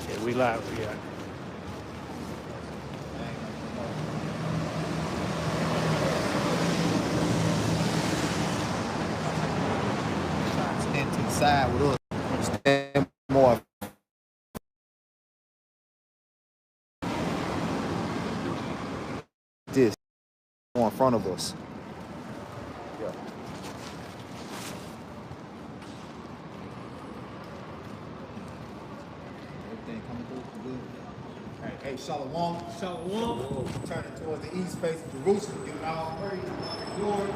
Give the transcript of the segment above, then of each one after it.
Yeah, we live. Yeah. Stand to the side with us. Stand more. This more in front of us. Yeah. Everything coming through good. Hey, Shalom. Shalom. Turning towards the east, facing Jerusalem, giving all praise, glory.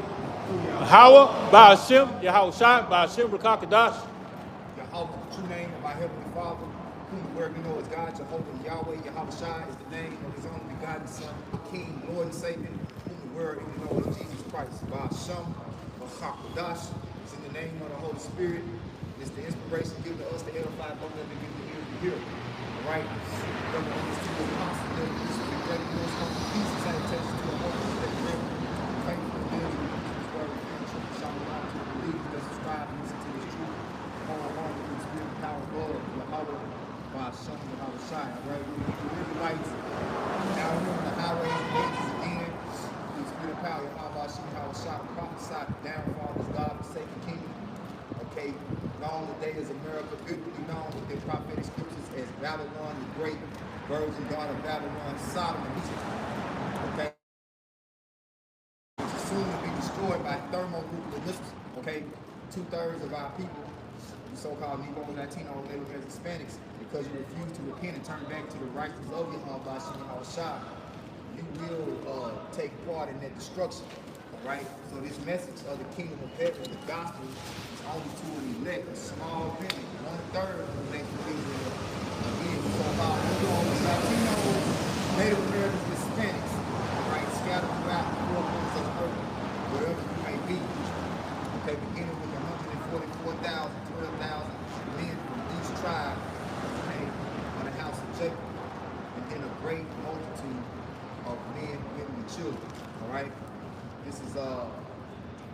Hawa, Ba'ashem, Yahushua, Ba'ashem, Rakakadash. Yahweh, the true name of our Heavenly Father, whom the word we know is God, Jehovah, Yahweh, Yahushua is the name of his only begotten Son, King, Lord, and Savior, whom the word we know is Jesus Christ. Ba'ashem, Rakakadash is in the name of the Holy Spirit. It's the inspiration given to us to edify those that give the ear to hear. All right? From the Holy Spirit, constantly, this is the great news, peace and salutation to the Holy Spirit. Faithful and good. Shalom to the believers that subscribe and listen to this truth. Hold on to the spirit and power of God, Yahweh, by Hashem, Yahushua, right? We Israelites down here on the highways and hedges again. The spirit of power, Yahweh, Hashem, Yahushua, prophesied the downfall of God, the sacred kingdom. Okay, known today as America, biblically known with their prophetic scriptures as Babylon the Great, virgin daughter of Babylon, Sodom and Egypt. Okay. Soon to be destroyed by thermonuclear missiles. Okay, 2/3 of our people, the so-called Negroes, Latinos, Native Americans, Hispanics, because you refuse to repent and turn back to the righteousness of Yahweh, you will take part in that destruction. All right. So this message of the kingdom of heaven, the gospel, is only to an elect, a small remnant, 1/3 of the nation of Israel. Again, so-called Negroes, Latinos, Native Americans, Hispanics. Right, scattered throughout the four corners of the earth, wherever you may be. Okay, beginning with 144,000, 12,000 men from each tribe, okay, on the house of Jacob, and then a great multitude of men, women, and children. All right, this is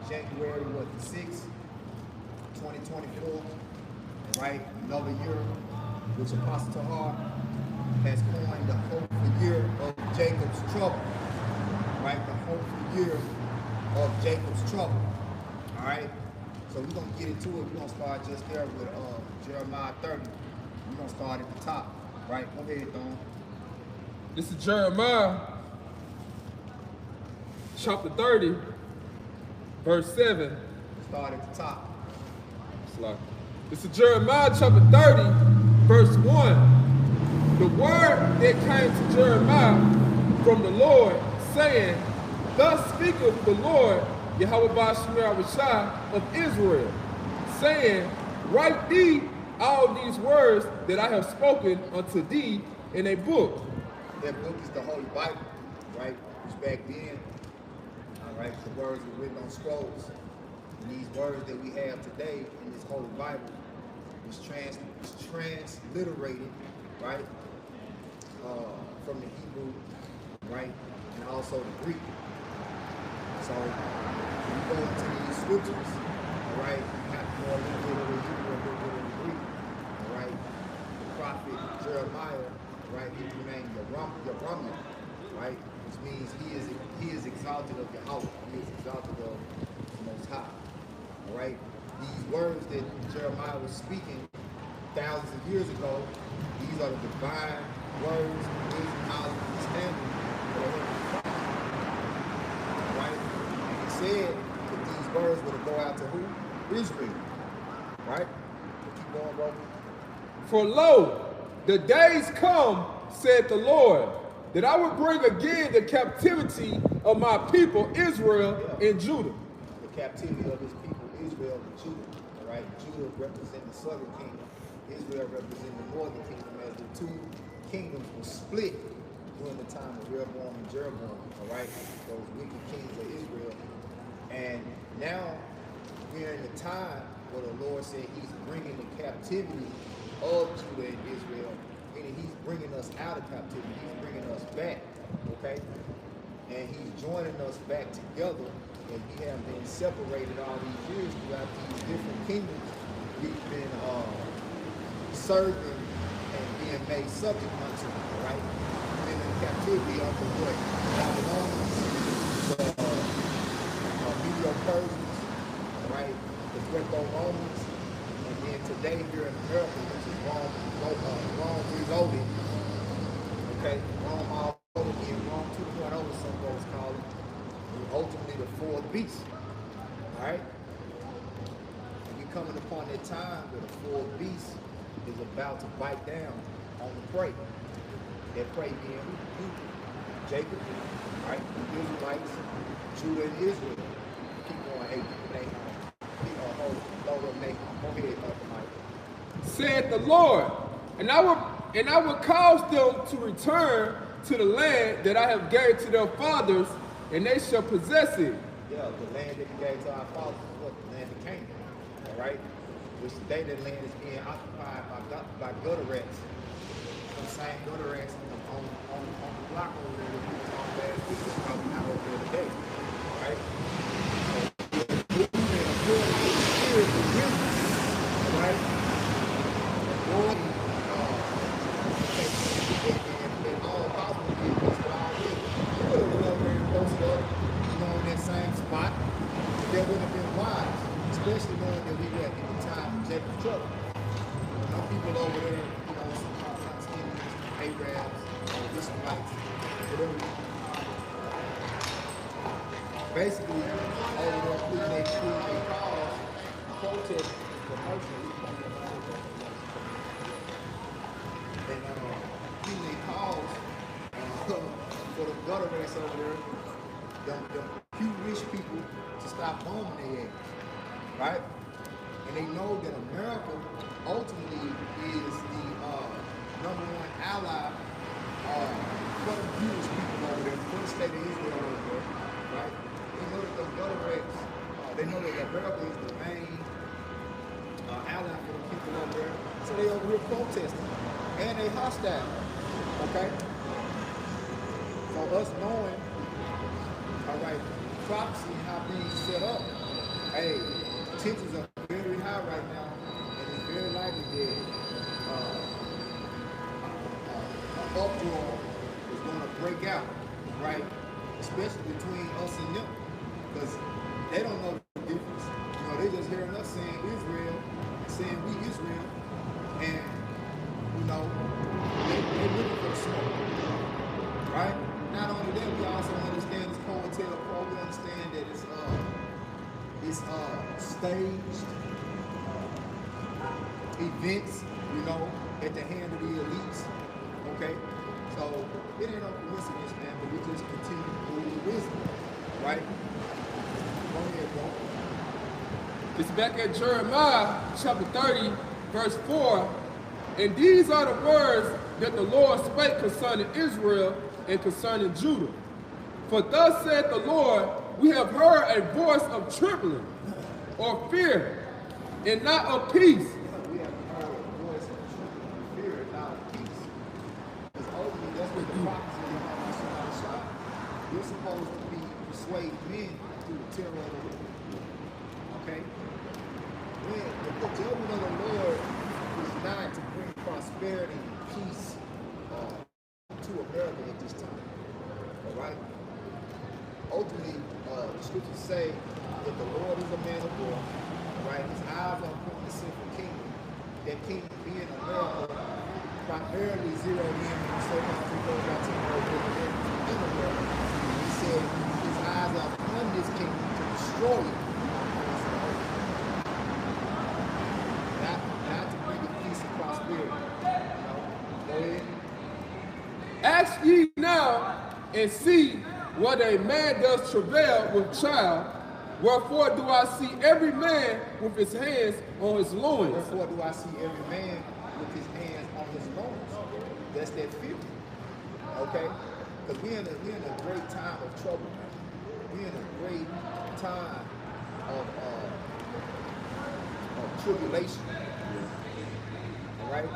January the 6th, 2024. All right, another year which Apostle Tahar has coined the hopeful year of Jacob's trouble. Right, the hopeful year of Jacob's trouble. All right, so we're gonna get into it. We're gonna start just there with Jeremiah 30. We're gonna start at the top. Right, go ahead, Don. This is Jeremiah chapter 30, verse 7. Start at the top. This is Jeremiah chapter 30, verse 1. The word that came to Jeremiah from the Lord, saying, Thus speaketh the Lord, Yahweh Ba'ashem of Israel, saying, Write thee all these words that I have spoken unto thee in a book. That book is the Holy Bible, right? Which back then, all right, the words were written on scrolls. And these words that we have today in this Holy Bible was transliterated, right, from the Hebrew, right, and also the Greek. So when you go into these scriptures, all right, you have to know a little bit of the Hebrew, a little bit of the Greek, all right. The prophet Jeremiah, right, Hebrew name Yeramiah, right, which means he is exalted of Yahweh, he is exalted of the Most High, all right. These words that Jeremiah was speaking thousands of years ago, these are the divine words, wisdom, knowledge, and understanding for the Heavenly Father. Right? And he said that these words were to go out to who? Israel. Right? Keep going, bro. For lo, the days come, said the Lord, that I will bring again the captivity of my people Israel and Judah. The captivity of his people Israel and Judah. All right? Judah represents the southern kingdom. Israel represents the northern kingdom, as the two kingdoms were split during the time of Rehoboam and Jeroboam, all right? Those wicked kings of Israel. And now we're in the time where the Lord said he's bringing the captivity of Judah and Israel, meaning he's bringing us out of captivity. He's bringing us back, okay? And he's joining us back together, and we have been separated all these years throughout these different kingdoms. We've been serving and being made subject unto, right? And in captivity of the what? Babylonians, the Medo-Persians, right? The Greco-Romans, and then today here in America, which is Rome reloaded, okay? Rome all over again, Rome 2.0, as some folks call it, and ultimately the fourth beast, all right? And we coming upon that time where the fourth beast is about to bite down on the prey. That prey being who? Jacob, right? The Israelites, Judah and Israel. Keep going, hey, Nahum. Go ahead, Mike. Said the Lord, and I will cause them to return to the land that I have gave to their fathers, and they shall possess it. Yeah, the land that he gave to our fathers is what? The land of Canaan. All right? Which today that land is being occupied by gutter rats. Some same gutter rats on the block over there that we was on last week is probably not over there today. All right? So, spirit of wisdom, all right? Lord, and all possible people for all this. You would have been over there and posted up, in that same spot. That would have been wise, especially knowing that we were at the time of Jacob's trouble. People over there, sometimes Indians, Arabs, Israelites, whatever. Basically, over there, putting their cause, protest, commercially, and putting their cause for the gutter rats over there, the few rich people to stop bombing their ass, right? And they know that America ultimately is the #1 ally for the Jewish people over there, for the state of Israel over there, right? They know that the gutter rats, they know that America is the main ally for the people over there. So they over here protesting. And they hostile. Okay? So us knowing, all right, prophecy, how things set up, hey, tensions are very high right now, and it's very likely that an uproar is going to break out, right? Especially between us and them, because they don't know the difference. They just hearing us saying Israel, saying we Israel, and they looking for the smoke, right? Not only that, we also understand this COINTELPRO. We understand that it's staged events, at the hand of the elites. Okay? So it ain't no coincidence, man, but we just continue to move with wisdom. Right? Go ahead, bro. It's back at Jeremiah chapter 30, verse 4. And these are the words that the Lord spake concerning Israel and concerning Judah. For thus said the Lord, we have heard a voice of trembling or fear, and not of peace. We have heard a voice of trembling and fear, and not of peace. Because ultimately, that's what the prophecy is about. You're supposed to be persuading men through the terror of the Lord. Okay? When the judgment of the Lord is not to bring prosperity and peace to America at this time. All right? Ultimately, the scriptures say that the Lord is a man of war. All right? His eyes are upon the sinful kingdom. That kingdom being America, primarily zeroed in on the so-called people got to know in America. He said his eyes are upon this kingdom to destroy it. Not to bring the peace and prosperity. Go ahead. Ask ye now and see whether a man does travail with child. Wherefore do I see every man with his hands on his loins? Wherefore do I see every man with his hands on his loins? That's that fear. Okay? Because we're in a great time of trouble. We're in a great time of tribulation. All right?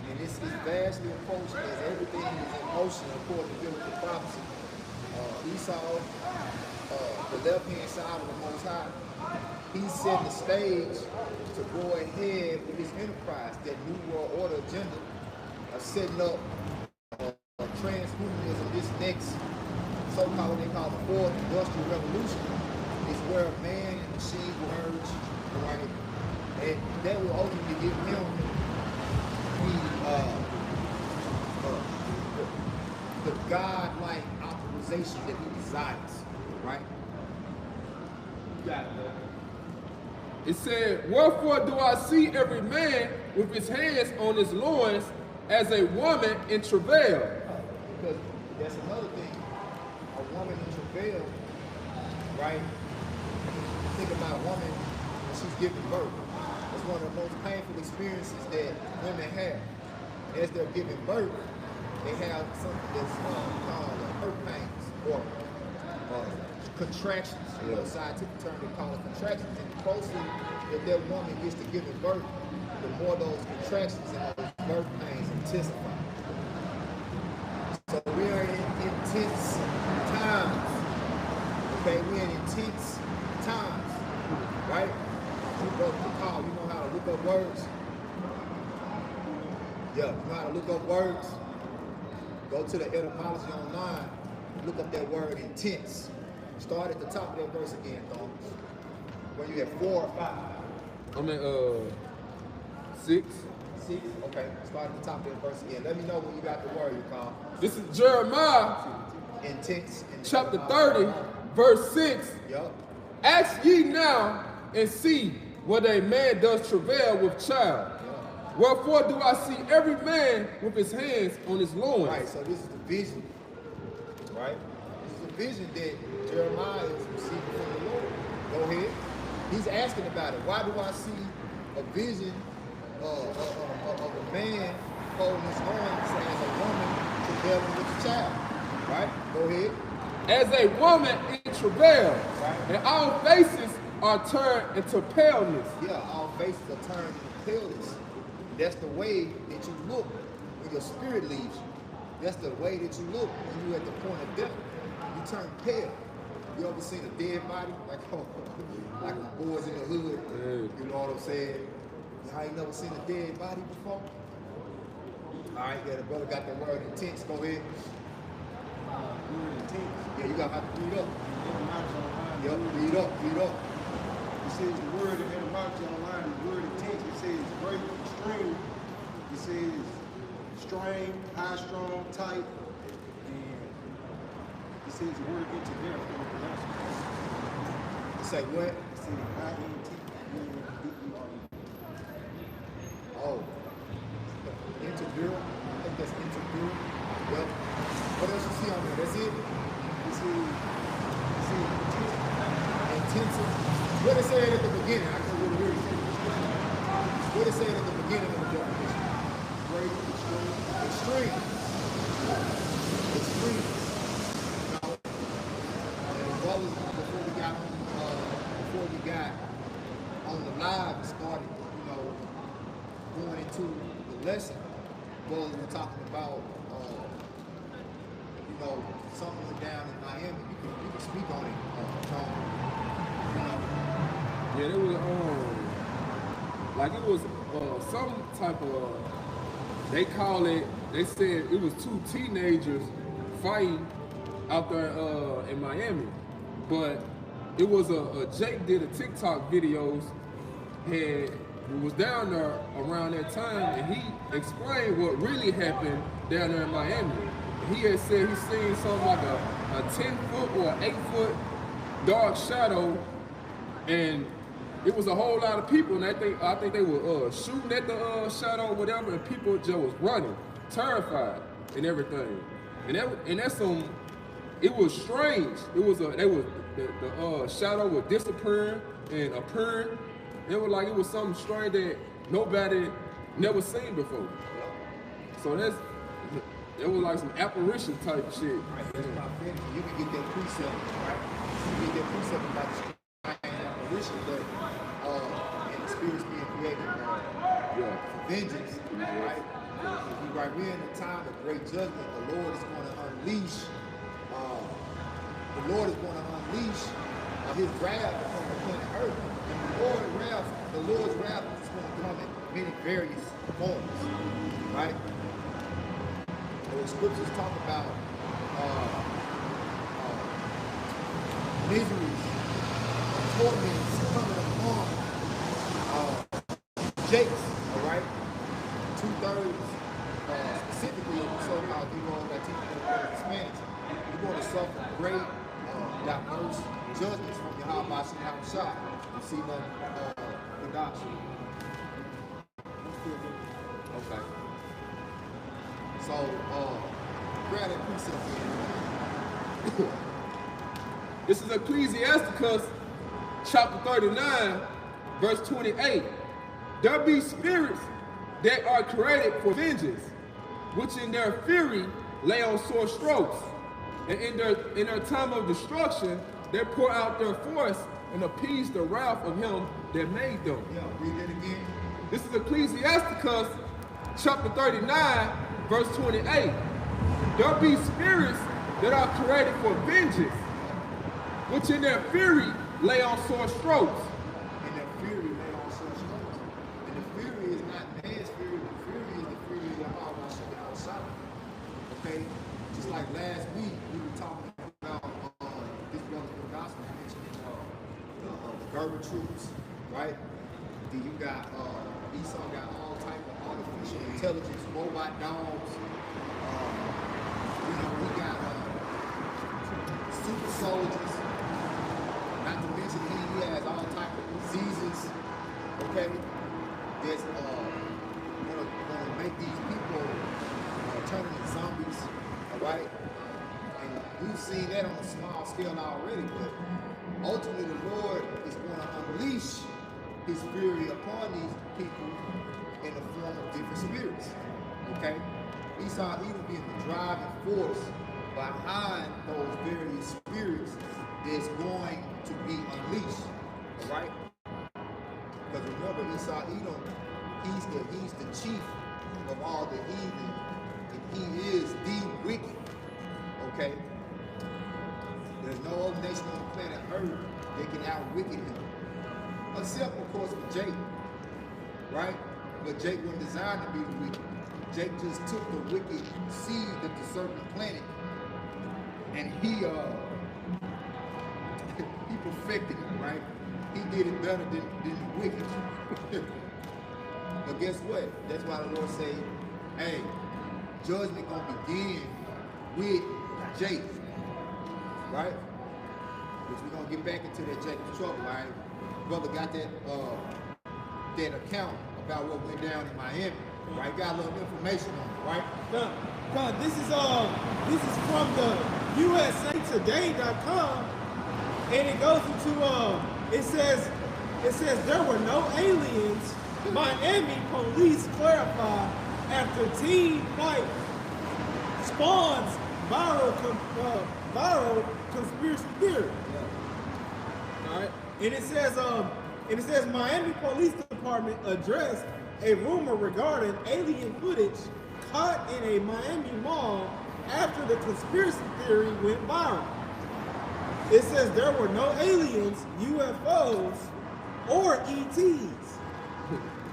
And this is vastly approaching as everything is in motion according to biblical prophecy. Esau, the left-hand side of the Most High, he's setting the stage to go ahead with his enterprise, that New World Order agenda. setting up transhumanism, this next so-called what they call the fourth industrial revolution, is where man and machine will merge, right? And that will ultimately give him the God-like authorization that he desires, right? You got it, man. It said, wherefore do I see every man with his hands on his loins as a woman in travail? Because that's another thing. A woman in travail, right? Think about a woman when she's giving birth. It's one of the most painful experiences that women have. As they're giving birth, they have something that's called birth pains or contractions. You know, scientific term they call it contractions. And the closer that woman gets to giving birth, the more those contractions and those birth pains intensify. So we are in intense times. Okay, we're in intense times, right? You go to the call, you know how to look up words? Yeah, you know how to look up words? Go to the etymology online, look up that word intense. Start at the top of that verse again, Thomas. When you have 4 or 5. I'm at 6. 6? Okay, start at the top of that verse again. Let me know when you got the word you call. This is Jeremiah, intense. chapter 30, verse 6. Yup. Ask ye now and see whether a man does travail with child. Wherefore do I see every man with his hands on his loins? Right, so this is the vision, right? This is the vision that Jeremiah is receiving from the Lord. Go ahead. He's asking about it. Why do I see a vision of a man holding his loins as a woman travailing with a child? Right? Go ahead. As a woman in travail, Right. and our faces are turned into paleness. Yeah, all faces are turned into paleness. That's the way that you look when your spirit leaves you. That's the way that you look when you're at the point of death. You turn pale. You ever seen a dead body? Like the boys in the hood. You know what I'm saying? I ain't never seen a dead body before. All right, yeah, the brother got that word intense. Go ahead. Word intense. Yeah, you got to read up. Etymology online. Yep, read up, read up. It says the word in etymology online, the word intense, it says great, extreme. It says strain, high, strong, tight, and it says the word intervale. Say what? It says I-N-T-E-R-E. Oh, interview. I think that's interview. Yep. What else you see on there? That's it? It says Intensive. What it said at the beginning? I can't really hear you. What it said at the beginning of the definition? great, extreme. Extreme. Extreme. You know, and what was before we got on the live started, you know, going into the lesson, was we were talking about you know, something went down in Miami. You can speak on it, Tom. You know. Yeah, it was like it was some type of, they call it, they said it was 2 teenagers fighting out there in Miami, but it was Jake did a TikTok videos, was down there around that time, and he explained what really happened down there in Miami. He had said he seen something like a 10-foot or 8-foot dark shadow, and it was a whole lot of people, and I think they were shooting at the shadow or whatever, and people just was running, terrified and everything. And that's some. It was strange. It was the shadow was disappearing and appearing. It was like it was something strange that nobody never seen before. So it was like some apparition type shit. Right, that's my opinion. You can get that precept, right? You get that precept about the apparition, but and the spirits being created for vengeance, right? Right, we're in a time of great judgment. The Lord is going to unleash. The Lord is going to unleash His wrath upon the earth, and the Lord's wrath is going to come in many various forms, right? the scriptures talk about miseries, torments coming upon Jakes, all right? 2/3, specifically of the so-called people that teach Hispanics, you're going to suffer great, diverse judgments from your Yahweh Shah. You see them production. Okay. So, grab that precept here. This is Ecclesiasticus chapter 39, verse 28. There be spirits that are created for vengeance, which in their fury lay on sore strokes, and in their time of destruction they pour out their force and appease the wrath of him that made them. Yeah, read that again. This is Ecclesiasticus chapter 39, verse 28. There be spirits that are created for vengeance, which in their fury lay on sore strokes. And their fury lay on sore strokes. And the fury is not man's fury, the fury is the fury of Yahweh Shah. Okay? Just like last week, we were talking about this brother from the gospel mentioning the Gerber troops, right? Then you got Esau got all type of artificial intelligence, robot dogs. We got super soldiers. Not to mention he has all type of diseases. Okay, that's gonna make these people turn into zombies. All right, and we've seen that on a small scale already. But ultimately, the Lord is going to unleash His fury upon these people in the form of different spirits. Okay, Esau even being the driving force behind those various spirits that's going to be unleashed. All right, because remember, Esau Edom, he's the chief of all the heathen, and he is the wicked. Okay, there's no other nation on the planet Earth that can out-wicked him. Except, of course, for Jake, right? But Jake wasn't designed to be the wicked. Jake just took the wicked seed of the serpent planet, and he perfected it, right? He did it better than the wicked. But guess what? That's why the Lord say, hey, judgment gonna begin with Jake, right? Which we're gonna get back into that Jacob's trouble, right? Brother got that account about what went down in Miami, right? Got a little information on it, right? This is from the USAtoday.com, and it goes into it says there were no aliens. Miami police clarify after teen fight spawns viral conspiracy theory. All right. And it says Miami Police Department addressed a rumor regarding alien footage caught in a Miami mall after the conspiracy theory went viral. It says there were no aliens, UFOs, or ETs.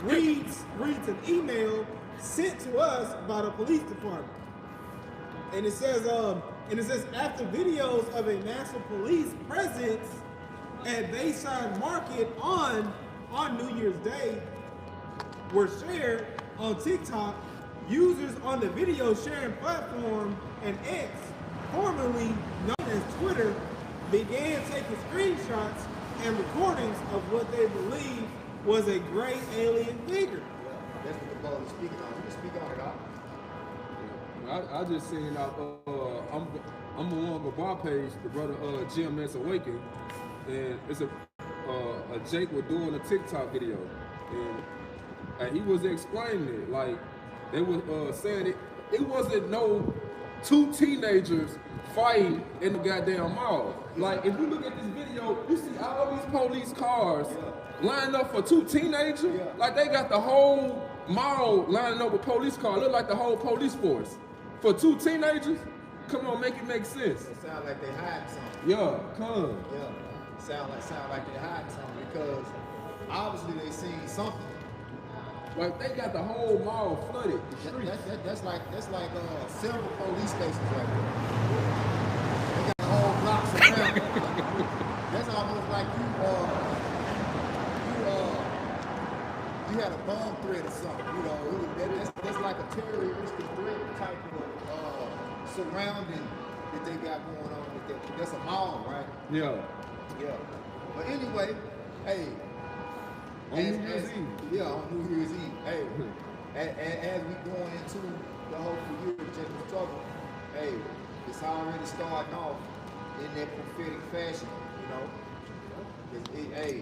Reads an email sent to us by the police department. And it says after videos of a massive police presence at Bayside Market on New Year's Day were shared on TikTok, users on the video sharing platform and X, formerly known as Twitter, began taking screenshots and recordings of what they believe was a gray alien figure. Yeah, that's what the brother is speaking on. You can speak on it, I just seen I'm on the bar page, the brother GMS Awaken, and it's a Jake was doing a TikTok video, and he was explaining it like they were saying it wasn't no two teenagers fighting in the goddamn mall. Like if you look at this video, you see all these police cars lined up for two teenagers. Like they got the whole mall lining up with police cars. Look like the whole police force for two teenagers. Come on, make it make sense. It sounds like they hiding something. Yeah, come. Yeah, sound like they hiding something because obviously they seen something Like they got the whole mall flooded. The streets. That's like several police stations right there. They got whole blocks around. That's almost like you had a bomb threat or something. You know, that's like a terroristic threat type of surrounding that they got going on with that. That's a mall, right? Yeah. Yeah. But anyway, hey. On New Year's Eve. Yeah, on New Year's Eve. Hey, as we going into the hopeful year of Jacob's trouble, hey, it's already starting off in that prophetic fashion, you know. Hey,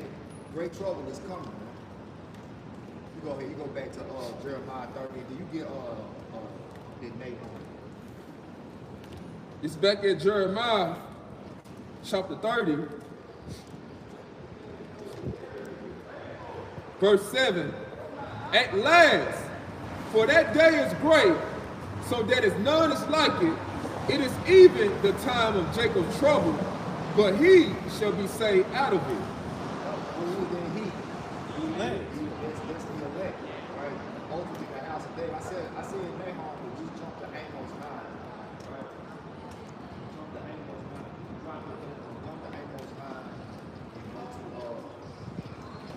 great trouble is coming, man. You go ahead, you go back to Jeremiah 30. Do you get that Nate on? It's back at Jeremiah chapter 30. Verse 7, at last, for that day is great, so that is none is like it. It is even the time of Jacob's trouble, but he shall be saved out of it. Who then he? Elect. That's the elect, right? Ultimately, the house of David. I said in Nahum, we just jumped to Amos 9, right? Jump to Amos 9. Jump to Amos 9 and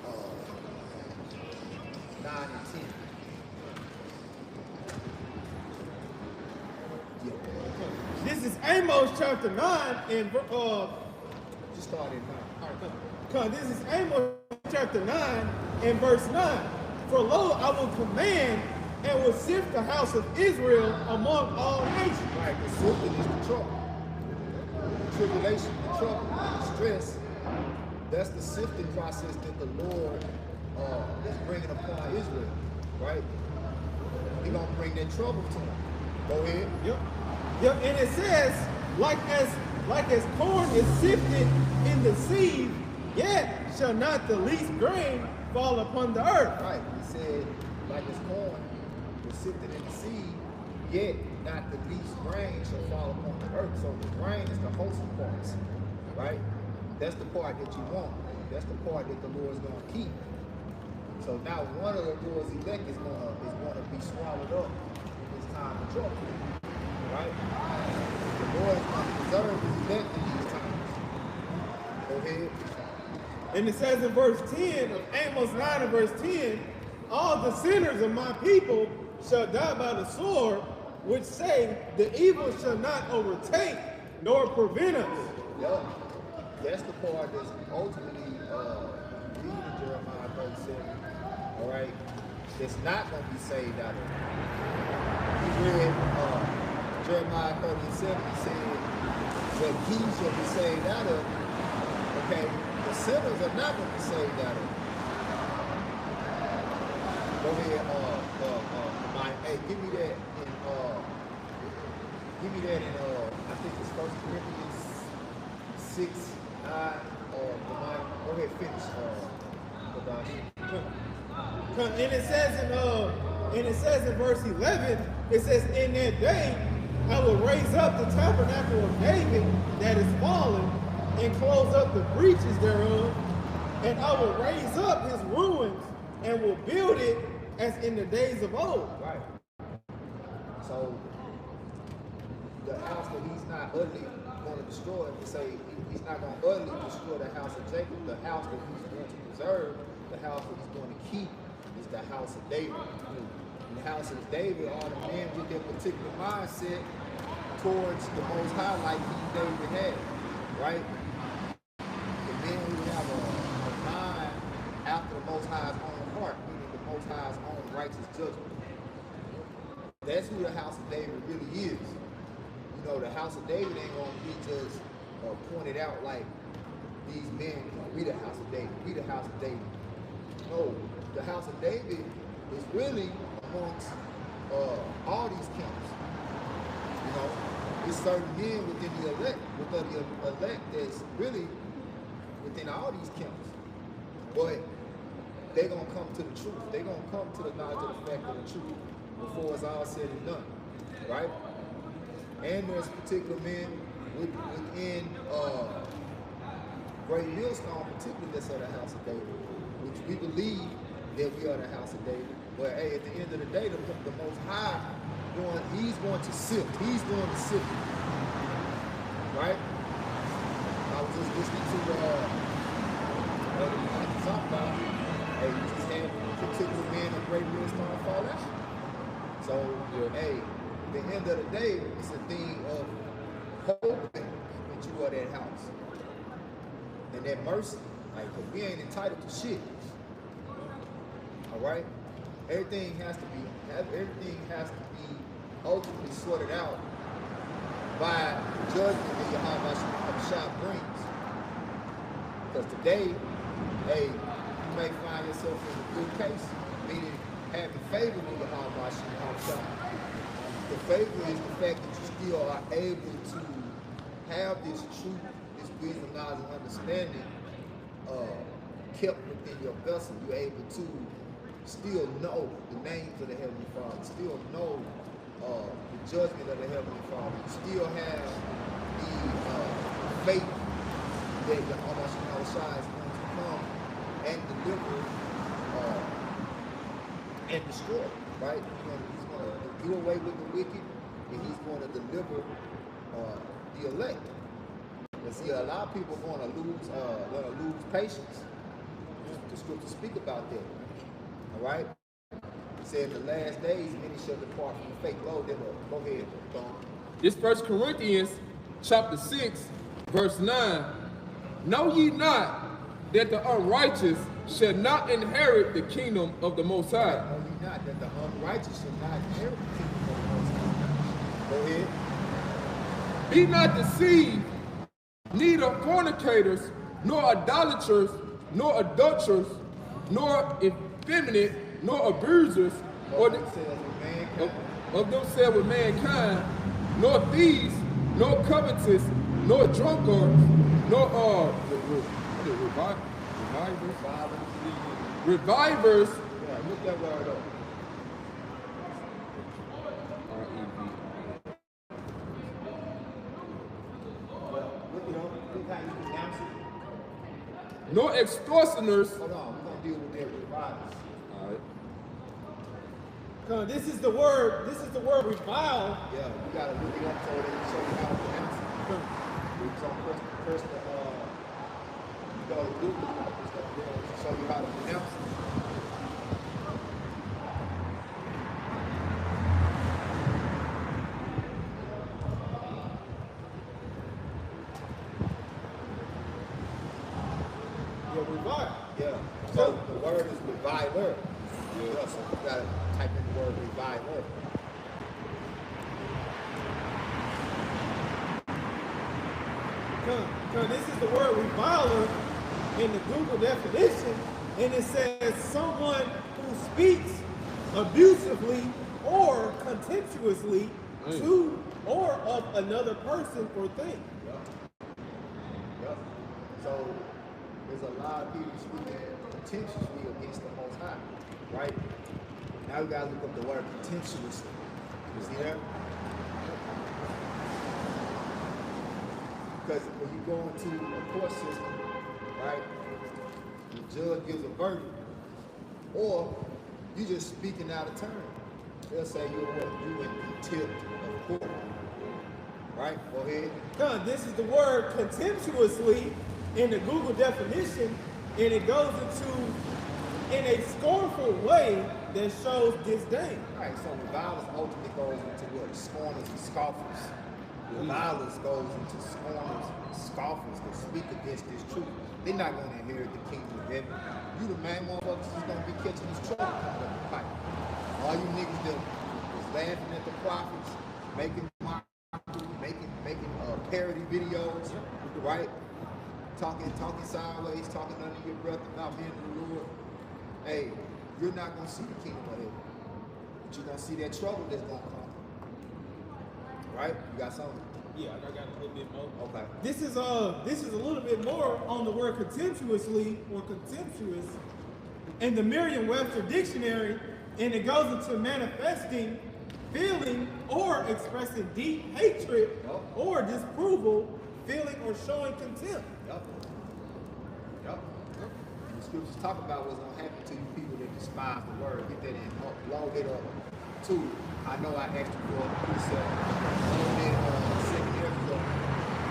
go to 9 and 10. Yeah. This is Amos chapter 9 and Just start at 9. All right, Cause this is Amos chapter 9 and verse 9. For lo, I will command and will sift the house of Israel among all nations. Right, the sifting is the trouble. The tribulation, the trouble, the stress. That's the sifting process that the Lord is bringing upon Israel, right? He's going to bring that trouble to them. Go ahead. Yep. Yep. And it says, like as corn is sifted in the seed, yet shall not the least grain fall upon the earth. Right. He said, like as corn was sifted in the seed, yet not the least grain shall fall upon the earth. So the grain is the wholesome parts, right? That's the part that you want. That's the part that the Lord is going to keep. So now one of the Lord's elect is going to be swallowed up in this time of trouble, right? The Lord is going to preserve his elect in these times. Go ahead. And it says in verse 10 of Amos 9 and verse 10, all the sinners of my people shall die by the sword, which say the evil shall not overtake nor prevent us. Yep. That's the part that's ultimately leading Jeremiah 37. All right? That's not going to be saved out of it. We read Jeremiah 37, he said that he shall be saved out of it. Okay? The sinners are not going to be saved out of it. Go ahead, hey, give me that in I think it's 1 Corinthians 6, 9, or go ahead, finish. And it says in verse 11, it says, in that day I will raise up the tabernacle of David that is fallen, and close up the breaches thereof, and I will raise up his ruins, and will build it as in the days of old. Right. So the house that he's not utterly going to destroy, to say he's not going to utterly destroy the house of Jacob, the house that he's going to preserve, the house that he's going to keep is the house of David. And the house of David are the men with their particular mindset towards the Most High like King David had, right? The men who have a mind after the Most High's own heart, meaning the Most High's own righteous judgment. That's who the house of David really is. You know, the house of David ain't going to be just pointed out like these men, we the house of David, we the house of David. No, the house of David is really amongst all these camps. You know, there's certain men within the elect that's really within all these camps. But they're going to come to the truth. They're going to come to the knowledge of the fact of the truth before it's all said and done, right? And there's particular men within Great Millstone, particularly that's of the house of David, which we believe that we are the house of David. But hey, at the end of the day, the Most High, he's going to sift. He's going to sift you. Right? I was just listening to the talk about, hey, you just have particular men of great men start to fall out. So, hey, at the end of the day, it's a thing of hoping that you are that house. And that mercy. Like, cause we ain't entitled to shit. Alright? Everything has to be ultimately sorted out by the judgment that Yahweh brings. Because today, hey, you may find yourself in a good case, meaning having favor with Yahweh. The favor is the fact that you still are able to have this truth, this wisdom, knowledge, and understanding kept within your vessel. You're able to still know the names of the Heavenly Father, still know the judgment of the Heavenly Father, you still have the faith that the Almighty is going to come and deliver and destroy, right? He's going to do away with the wicked, and he's going to deliver the elect. But see, a lot of people are going to lose patience. The scriptures speak about that. All right? It said in the last days, many shall depart from the faith. Lord, go ahead, Tom. This 1 Corinthians chapter 6, verse 9. Know ye not that the unrighteous shall not inherit the kingdom of the Most High? Know ye not that the unrighteous shall not inherit the kingdom of the Most High? Go ahead. Be not deceived, neither fornicators, nor idolaters, nor adulterers, nor effeminate, nor abusers, or of themselves with mankind, nor thieves, nor covetous, nor drunkards, nor revivers. Yeah, look that word up. Look it up. Look how you pronounce it. Nor extortioners. Hold on, we're gonna deal with their revilers. All right. This is the word revile. Yeah, you gotta look it up so they can show you how to pronounce it. So first, you go to Google to show you how to pronounce it. Revile. Yeah. So the word is reviler. Yeah. So you gotta type in the word reviler. This is the word reviler in the Google definition, and it says someone who speaks abusively or contemptuously to or of another person or thing. Yep. So there's a lot of people speaking contemptuously against the Most High, right? Now we gotta look up the word contemptuously. You see that? Because when you go into a court system, right, the judge gives a verdict, or you just speaking out of turn. They'll say you're in contempt of court. Right? Go ahead. This is the word contemptuously in the Google definition, and it goes in a scornful way that shows disdain. All right, so revilers ultimately goes into what? Scorners and scoffers. Revilers goes into scorners and scoffers that speak against this truth. They're not going to inherit the kingdom of heaven. You the main motherfuckers is going to be catching this trouble coming up the pipe. All you niggas that was laughing at the prophets, making parody videos, right? Talking sideways, talking under your breath about being the Lord. Hey, you're not gonna see the kingdom of heaven, but you're gonna see that trouble that's gonna come. Right? You got something? Yeah, I got a little bit more. Okay. This is a little bit more on the word contemptuously or contemptuous in the Merriam-Webster dictionary, and it goes into manifesting, feeling, or expressing deep hatred or disapproval, feeling or showing contempt. Yep. And the scriptures talk about what's gonna happen to you people that despise the word. Get that in. Load it up. 2, I know I asked you for a precept. Load it second area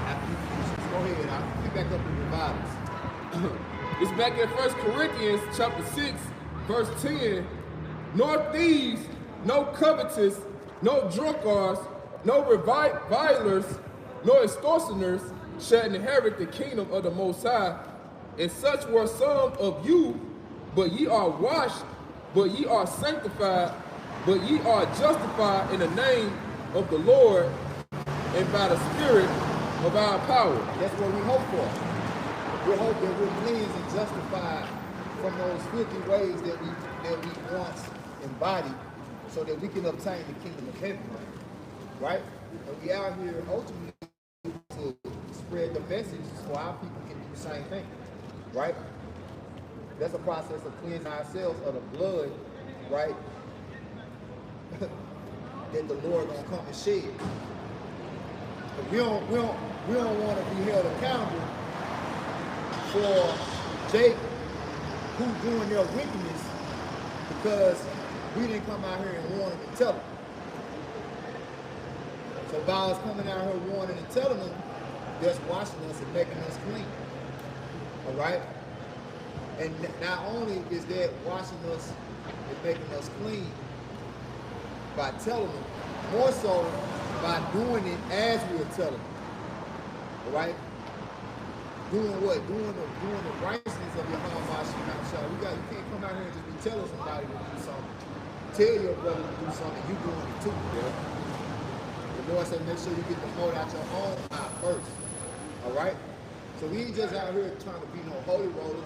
after you finish. Go ahead. I'll pick back up and revive us. It's back in 1 Corinthians chapter 6, verse 10. Nor thieves, no covetous, no drunkards, no revilers, no extortioners shall inherit the kingdom of the Most High. And such were some of you, but ye are washed, but ye are sanctified, but ye are justified in the name of the Lord and by the Spirit of our power. That's what we hope for. We hope that we're cleansed and justified from those filthy ways that we once embodied, so that we can obtain the kingdom of heaven. Right? And we out here ultimately to spread the message so our people can do the same thing. Right? That's a process of cleansing ourselves of the blood, right? that the Lord gonna come and shed. But we don't want to be held accountable for Jake who doing their wickedness because we didn't come out here and warn them and tell them. So by us coming out here warning and telling them, that's washing us and making us clean. All right? And not only is that washing us and making us clean by telling them, more so by doing it as we're telling them. All right? Doing what? Doing the righteousness of your home washing. You can't come out here and just be telling somebody to do something. Tell your brother to do something, you doing it too. Yeah? The Lord said, make sure you get the mold out your own eye first. All right? So we ain't just out here trying to be no holy rollers,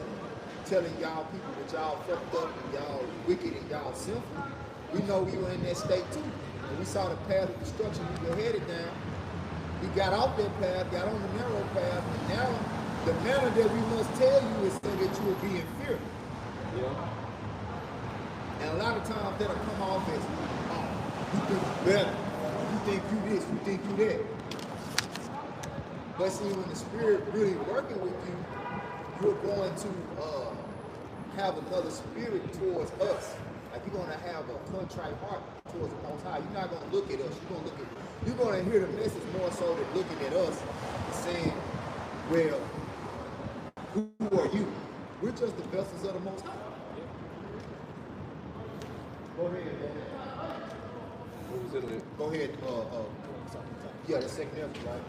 telling y'all people that y'all fucked up and y'all wicked and y'all sinful. We know we were in that state too. And we saw the path of destruction we were headed down. We got off that path, got on the narrow path, and now the manner that we must tell you is so that you will be in fear. Yeah. And a lot of times that'll come off as, oh, you think you better, you think you this, you think you that. But see, when the Spirit really working with you, you're going to have another spirit towards us. Like you're going to have a contrite heart towards the Most High. You're not going to look at us. You're going to hear the message more so than looking at us and saying, well, who are you? We're just the vessels of the Most High. Go ahead. What was it? Go ahead. Yeah, the second episode, right?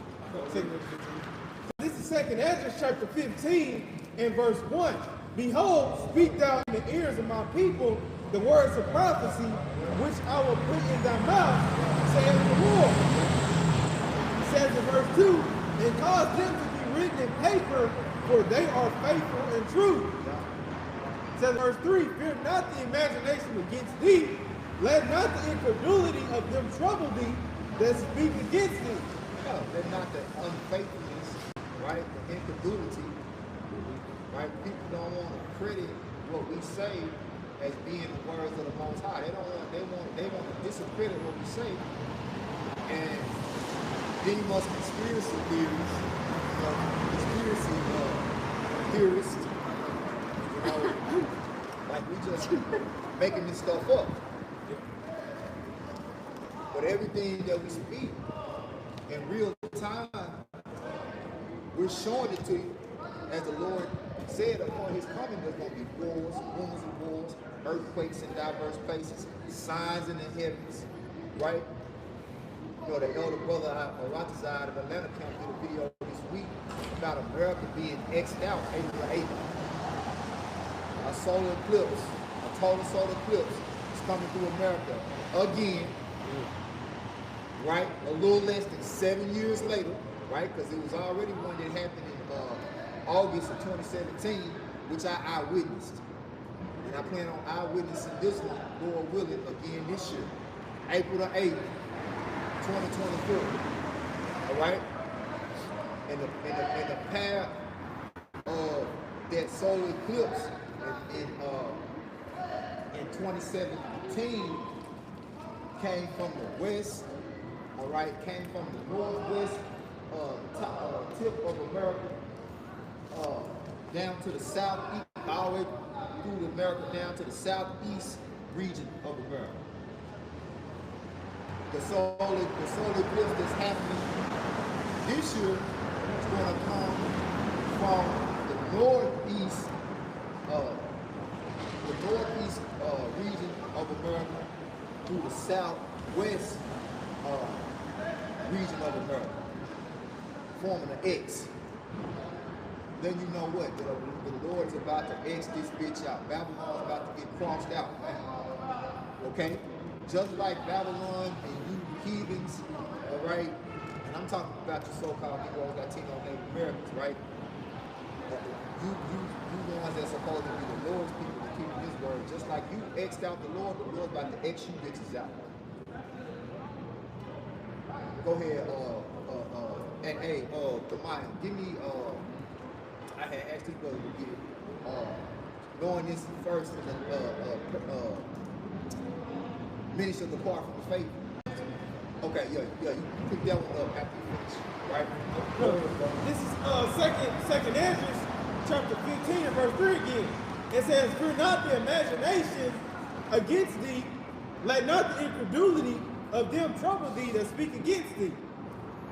This is 2nd Ezra chapter 15 and verse 1. Behold, speak thou in the ears of my people the words of prophecy, which I will put in thy mouth, saith the Lord. He says in verse 2, and cause them to be written in paper, for they are faithful and true. It says in verse 3, fear not the imagination against thee, let not the incredulity of them trouble thee that speak against thee. No, they're not the unfaithfulness, right? The incredulity, right? People don't want to credit what we say as being the words of the Most High. They want to discredit what we say. And then you must conspiracy theories, theorists, like we just making this stuff up. But everything that we speak in real time, we're showing it to you. As the Lord said, upon his coming, there's going to be wars, rumors of wars, earthquakes in diverse places, signs in the heavens, right? You know, the elder brother Aratazai of Atlanta Camp did a video this week about America being X'd out April 8th. A solar eclipse, a total solar eclipse is coming through America again. Right? A little less than 7 years later, right? Because it was already one that happened in August of 2017, which I eyewitnessed. And I plan on eyewitnessing this one, Lord willing, again this year. April the 8th, 2024. All right? And the path of that solar eclipse in 2017 came from the west. All right, came from the northwest tip of America down to the southeast, all the way through America down to the southeast region of America. The solar eclipse that's happening this year is going to come from the northeast region of America through the southwest region of America, forming an X. Then you know what? The Lord's about to X this bitch out. Babylon's about to get crossed out, man. Okay? Just like Babylon and you heathens, all right? And I'm talking about your so-called Negroes, Latino, Native Americans, right? You ones that's supposed to be the Lord's people to keep his word. Just like you X'd out the Lord's about to X you bitches out. Go ahead, and hey, Kamaya, give me, I had asked this brother to get it, knowing this first in the minister of the part from the faith. Okay, yeah, you pick that one up after you finish, right? This is second Ezra, chapter 15 and verse 3 again. It says, "Fear not the imagination against thee, let not the incredulity of them trouble thee that speak against thee."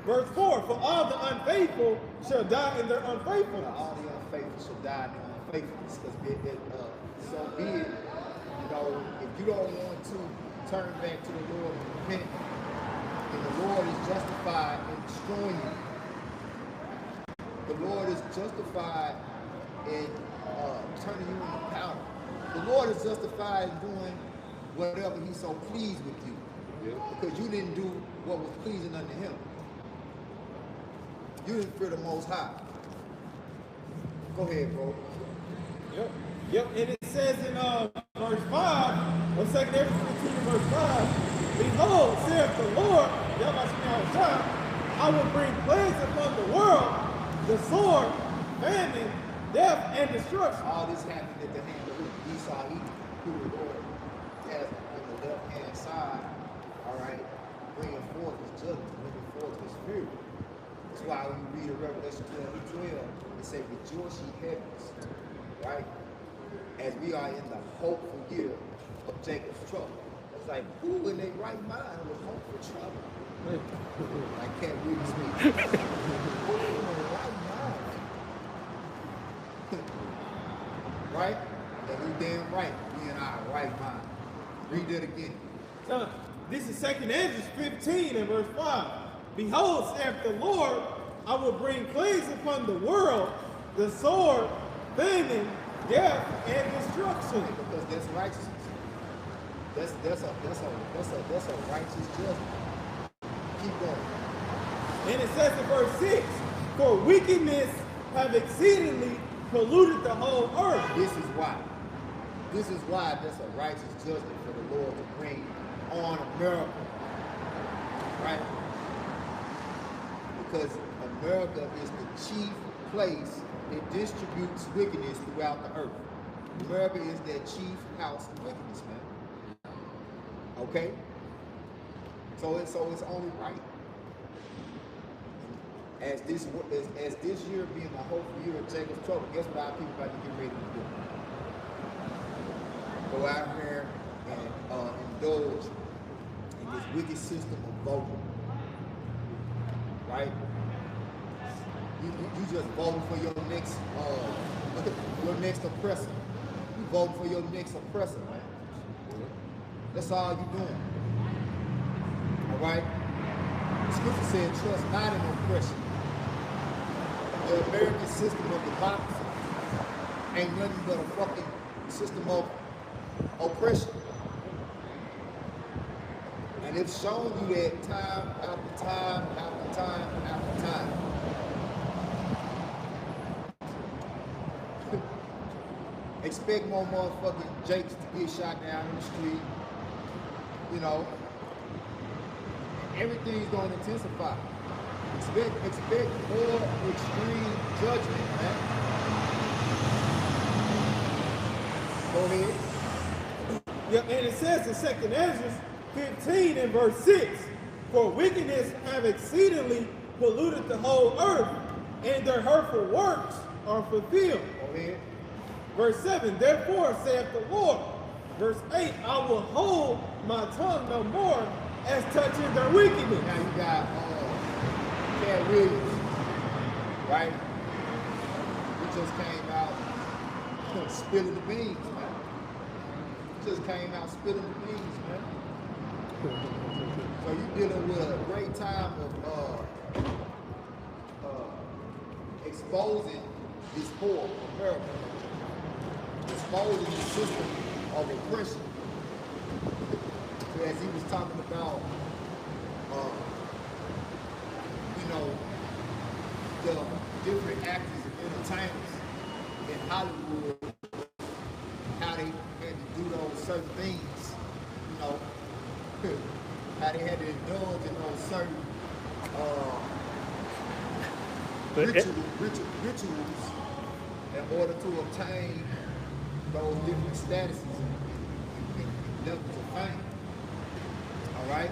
Verse 4, "For all the unfaithful shall die in their unfaithfulness." All the unfaithful shall die in their unfaithfulness, because so be it. You know, if you don't want to turn back to the Lord and repent, then the Lord is justified in destroying you. The Lord is justified in turning you into powder. The Lord is justified in doing whatever He's so pleased with you, because you didn't do what was pleasing unto Him. You didn't fear the Most High. Go ahead, bro. Yep. And it says in verse 5, or 2 Ezra 15 verse 5, "Behold, saith the Lord, I will bring plagues upon the world, the sword, famine, death, and destruction." All this happened at the hand of Esau, who the Lord has on the left-hand side, all right, bringing forth His judgment, bringing forth His fury. That's why when you read in Revelation 12, it says, "Rejoice ye heavens," right? As we are in the hopeful year of Jacob's trouble. It's like, who in their right mind would hope for trouble? I can't really speak. Who in their right mind? Right? And we damn right, we in our right mind. Read that again. This is 2 Ezra 15 and verse 5. "Behold, saith the Lord, I will bring plagues upon the world, the sword, famine, death, and destruction." Because that's righteousness. That's a righteous judgment. Keep going. And it says in verse 6, "For wickedness have exceedingly polluted the whole earth." This is why. This is why that's a righteous judgment for the Lord to bring on America. Right? Because America is the chief place that distributes wickedness throughout the earth. America is that chief house of wickedness, man. Okay? So it's only right. As this year being the hopeful year of Jacob's trouble, guess what our people about to get ready to do? Go out here and indulge in this wicked system of voting. Right? You just voting for your next oppressor. You voting for your next oppressor, man. That's all you doing. All right? The scripture said, "Trust not in oppression." The American system of democracy ain't nothing but a fucking system of oppression. And it's shown you that time after time after time after time. Expect more motherfucking Jakes to get shot down in the street. You know. Everything's going to intensify. Expect more extreme judgment, man. Go ahead. Yeah, and it says in 2 Ezra 15 and verse 6, "For wickedness have exceedingly polluted the whole earth, and their hurtful works are fulfilled." Go ahead. Verse 7, therefore saith the Lord. Verse 8, I will hold my tongue no more as touching their wickedness. Now you got Cat Williams, right? He just came out spilling the beans, man. He just came out spilling the beans, man. So you're dealing with a great time of exposing this poor America, exposing the system of oppression. So as he was talking about, you know, the different actors and entertainers in Hollywood, how they had to do those certain things, you know, how they had to indulge in those certain rituals in order to obtain those different statuses and levels of fame. All right?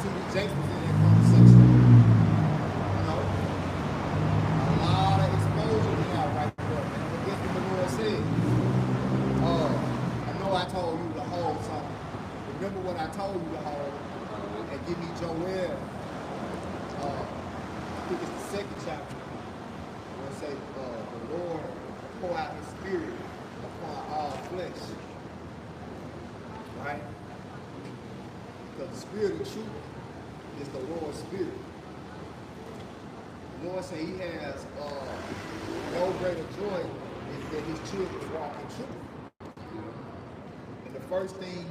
T.D. Jakes was in that conversation. You know? A lot of exposure we have right there. And guess what the Lord said? I know I told you to hold something. Remember what I told you to hold. And give me Joel. I think it's the second chapter. Where it says, the Lord pour out his spirit upon all flesh. Right? Because the spirit of truth is the Lord's spirit. The Lord said he has no greater joy than that his children walk in truth. And the first thing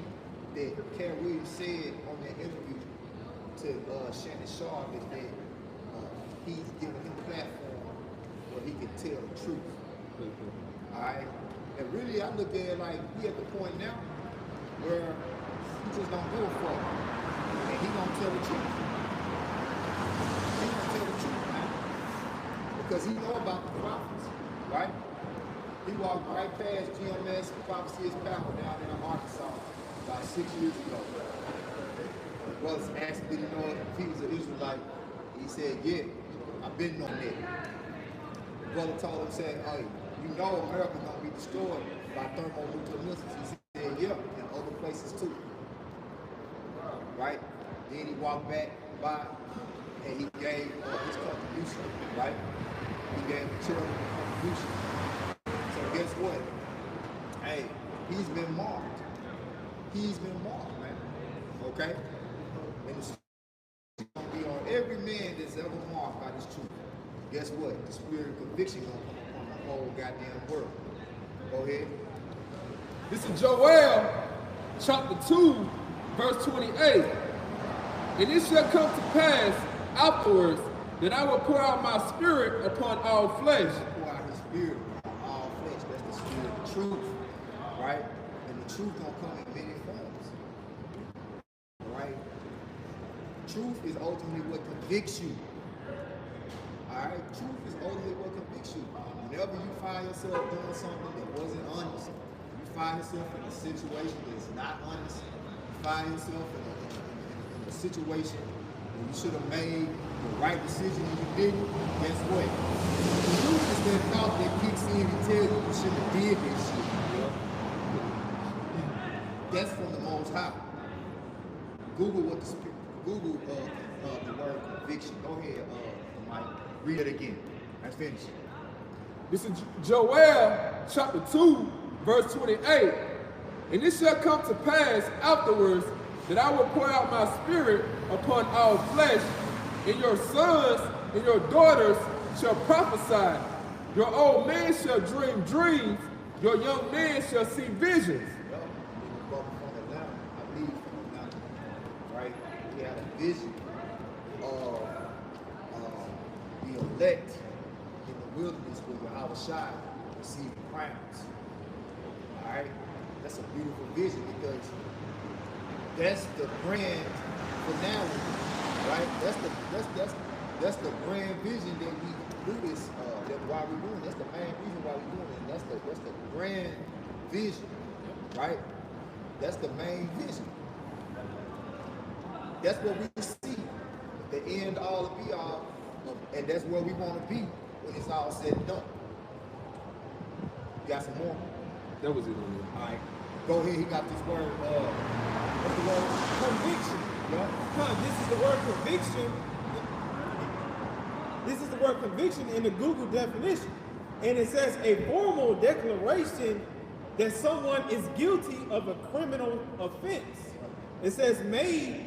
that Cat Williams said on that interview to Shannon Sharp is that he's giving him a platform where he can tell the truth. All right? And really, I look at it like we at the point now where he just don't give a fuck. And he gonna tell the truth. He gonna tell the truth, man. Because he know about the prophets, right? He walked right past GMS, Prophecy is Power, down in Arkansas about 6 years ago. Was asked, did he know if he was an Israelite? He said, yeah, I've been on that. The brother told him, said, hey, you know America's gonna be destroyed by thermonuclear missiles. He said, yeah, and other places too. Right? Then he walked back by and he gave his contribution, right? He gave the children a contribution. So guess what? Hey, he's been marked. He's been marked, man. Okay? And it's gonna be on every man that's ever marked by this truth. Guess what? The spirit of conviction gonna come upon the whole goddamn world. Go ahead. This is Joel chapter 2, verse 28. And it shall come to pass afterwards that I will pour out my spirit upon all flesh. Pour out his spirit upon all flesh. That's the spirit of truth. Right? And the truth gonna come in many forms. Right? Truth is ultimately what convicts you. Alright? Truth is ultimately what convicts you. Whenever you find yourself doing something that wasn't honest, you find yourself in a situation that's not honest, you find yourself in a situation where you should have made the right decision and you didn't, guess what? The truth is that thought that kicks in and tells you you shouldn't have did this shit. That's from the Most High. Google what the spirit, Google the word conviction. Go ahead, Mike. Read it again. Let's finish. This is Joel chapter 2, verse 28. And it shall come to pass afterwards that I will pour out my spirit upon all flesh, and your sons and your daughters shall prophesy. Your old man shall dream dreams, your young man shall see visions. I believe from Atlanta, right? We had a vision of the elect in the wilderness where Yahweh Shai received crowns. All right? That's a beautiful vision because that's the grand finale, right? That's the grand vision that we do this. That why we're doing. That's the main reason why we're doing it. That's the grand vision, right? That's the main vision. That's what we see. The end all of be all, and that's where we want to be when it's all said and done. got some more? That was it on there. All right. Go ahead. He got this word. What's the word? Conviction. Yeah. This is the word conviction. This is the word conviction in the Google definition. And it says a formal declaration that someone is guilty of a criminal offense. It says made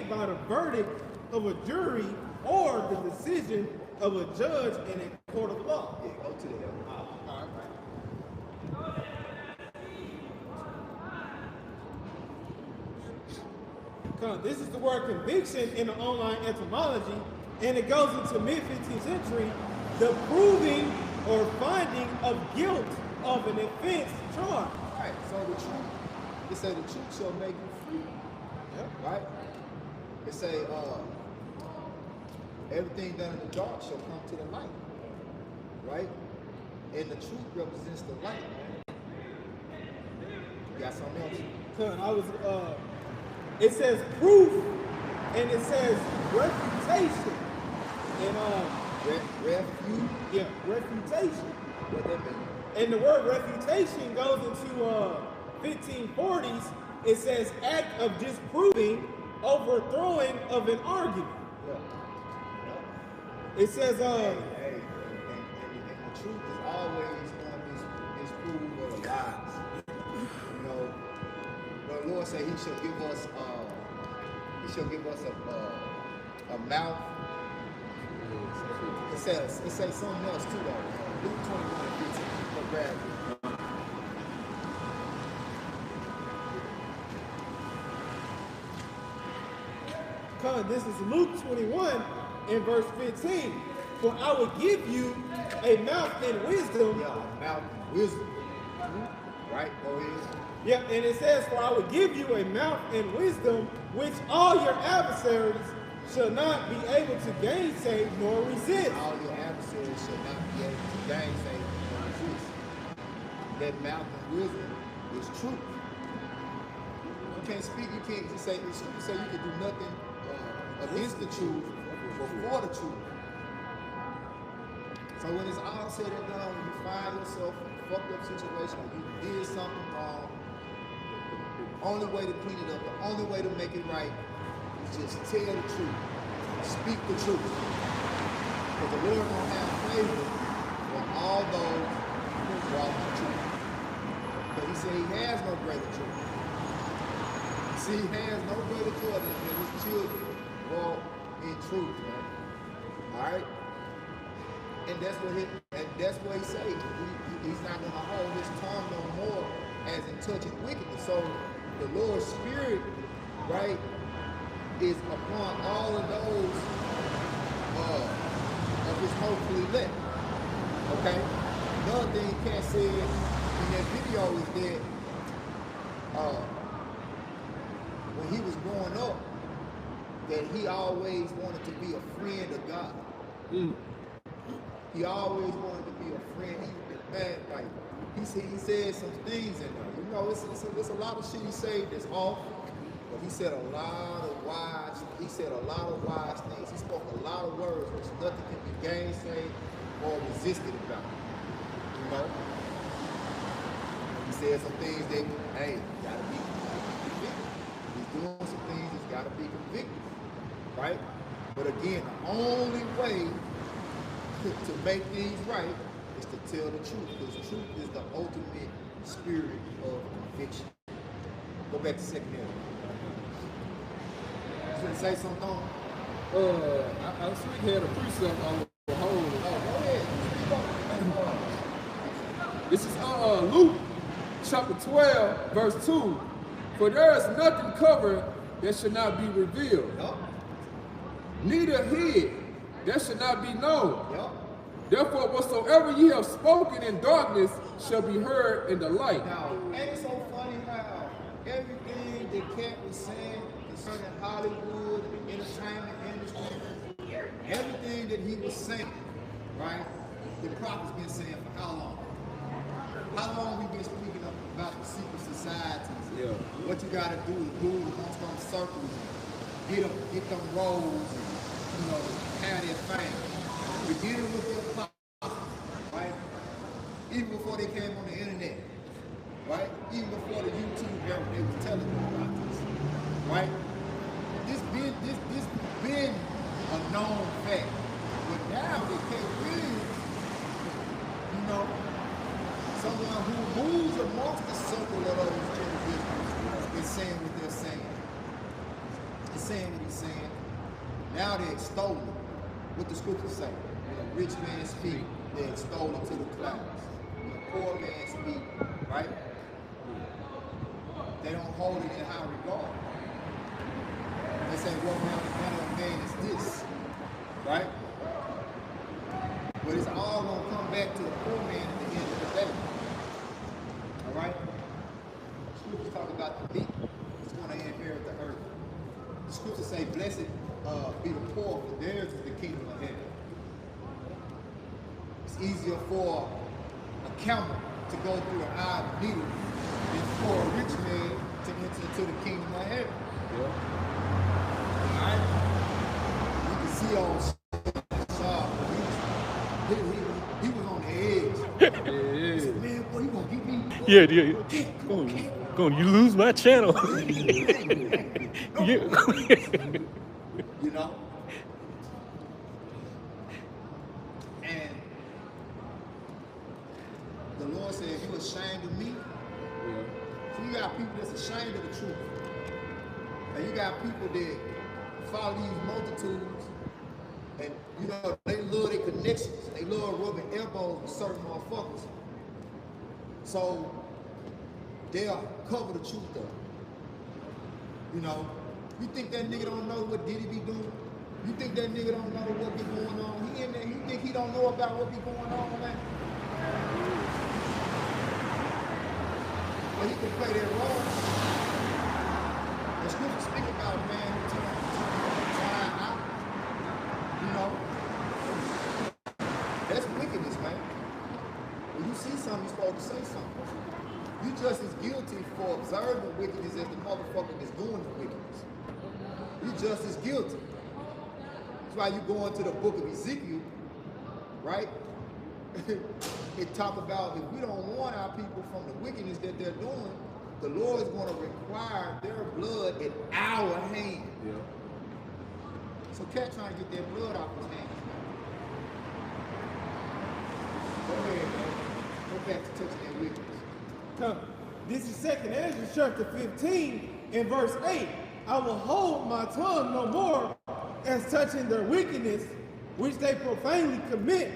by the verdict of a jury or the decision of a judge in a court of law. Yeah, go to that. This is the word conviction in the online etymology, and it goes into mid-15th century, the proving or finding of guilt of an offense charged. All right. So the truth, it say the truth shall make you free. Yep. Right? It say everything done in the dark shall come to the light. Right? And the truth represents the light, man. You got something else? It says proof, and it says refutation. And refutation. What that mean? And the word refutation goes into 1540s. It says act of disproving, overthrowing of an argument. Yeah. It says And the truth is always going to disprove of lies. You know, the Lord said He shall give us a mouth. It says something else too though. Luke 21:15. Go grab it. This is Luke 21 and verse 15. For I will give you a mouth and wisdom. Yeah, a mouth and wisdom. Right? Go ahead. Yeah, and it says, for I will give you a mouth and wisdom, which all your adversaries shall not be able to gainsay nor resist. All your adversaries shall not be able to gainsay nor resist. That mouth and wisdom is truth. You can't speak, you can't just say, you say you can do nothing against the truth or for the truth. So when it's all said and done, when you find yourself in a fucked up situation, or you did something wrong, the only way to clean it up, the only way to make it right is just tell the truth. Speak the truth. Because the Lord don't have favor for all those who walk the truth. Because He said He has no greater joy. See, He has no greater joy than His children walk in truth, man. Alright? And that's what He said. He's not going to hold His tongue no more as in touching wickedness. So the Lord's Spirit, right, is upon all of those of His hopefully elect. Okay? Another thing Cat said in that video is that when he was growing up, that he always wanted to be a friend of God. He always wanted to be a friend. He said some things in there. You know, it's a lot of shit he said that's off, but he said a lot of wise things. He spoke a lot of words which nothing can be gainsaid or resisted about. You know? He said some things that, hey, gotta be convicted. He's doing some things that's gotta be convicted. Right? But again, the only way to make things right is to tell the truth, because truth is the ultimate spirit of conviction. Go back to second area. You gonna say something on? I sweet had a precept I was holding. Oh, go ahead. This is Luke chapter 12, verse 2. For there is nothing covered that should not be revealed. Yup. Neither hid that should not be known. Yup. Therefore, whatsoever ye have spoken in darkness shall be heard in the light. Now, ain't it so funny how everything that Cat was saying concerning Hollywood, the entertainment industry, everything that he was saying, right? The prophet's been saying for how long? How long we been speaking about the secret societies? Yeah. What you gotta do is move amongst them circles, get them roles, and, you know, have their fame. Beginning with the apostles, right? Even before they came on the internet, right? Even before the YouTube era, they was telling them about this, right? This been a known fact, but now they can't really, you know, someone who moves amongst the circle of those individuals is saying what they're saying. He's saying what he's saying. Now they extol him. What the scriptures say. When a rich man speak, they extol him to the clouds. When a poor man speak, right? They don't hold it in high regard. They say, what manner of man is this? Right? But it's all going to come back to the poor man at the end of the day. All right? Scriptures talk about the meek. It's going to inherit the earth. The scriptures say, blessed be the poor, for theirs is the kingdom of heaven. It's easier for a camel to go through an eye of a needle than for a rich man to enter into the kingdom of heaven. Yeah. Alright? You can see on Saul, he was on the edge. He said, man, boy, you gonna get me? Boy. Yeah. Go on, you lose my channel. Yeah. You know? And the Lord said, you ashamed of me? Yeah. So you got people that's ashamed of the truth. And you got people that follow these multitudes and, you know, they love their connections. They love rubbing elbows with certain motherfuckers. So they'll cover the truth up. You know, you think that nigga don't know what Diddy be doing? You think that nigga don't know what be going on? He in there, you think he don't know about what be going on, man? But he can play that role. The scriptures speak about a man who trying out. You know? That's wickedness, man. When you see something, you're supposed to say something. You just as guilty for observing wickedness as the motherfucker that's doing the wickedness. You just as guilty. That's why you go into the book of Ezekiel, right? It talk about if we don't warn our people from the wickedness that they're doing, the Lord is going to require their blood in our hand. Yeah. So cat trying to get their blood off his hands. Go ahead, man. Go back to touching that wickedness. This is 2nd Ezra chapter 15 and verse 8. I will hold my tongue no more as touching their wickedness, which they profanely commit,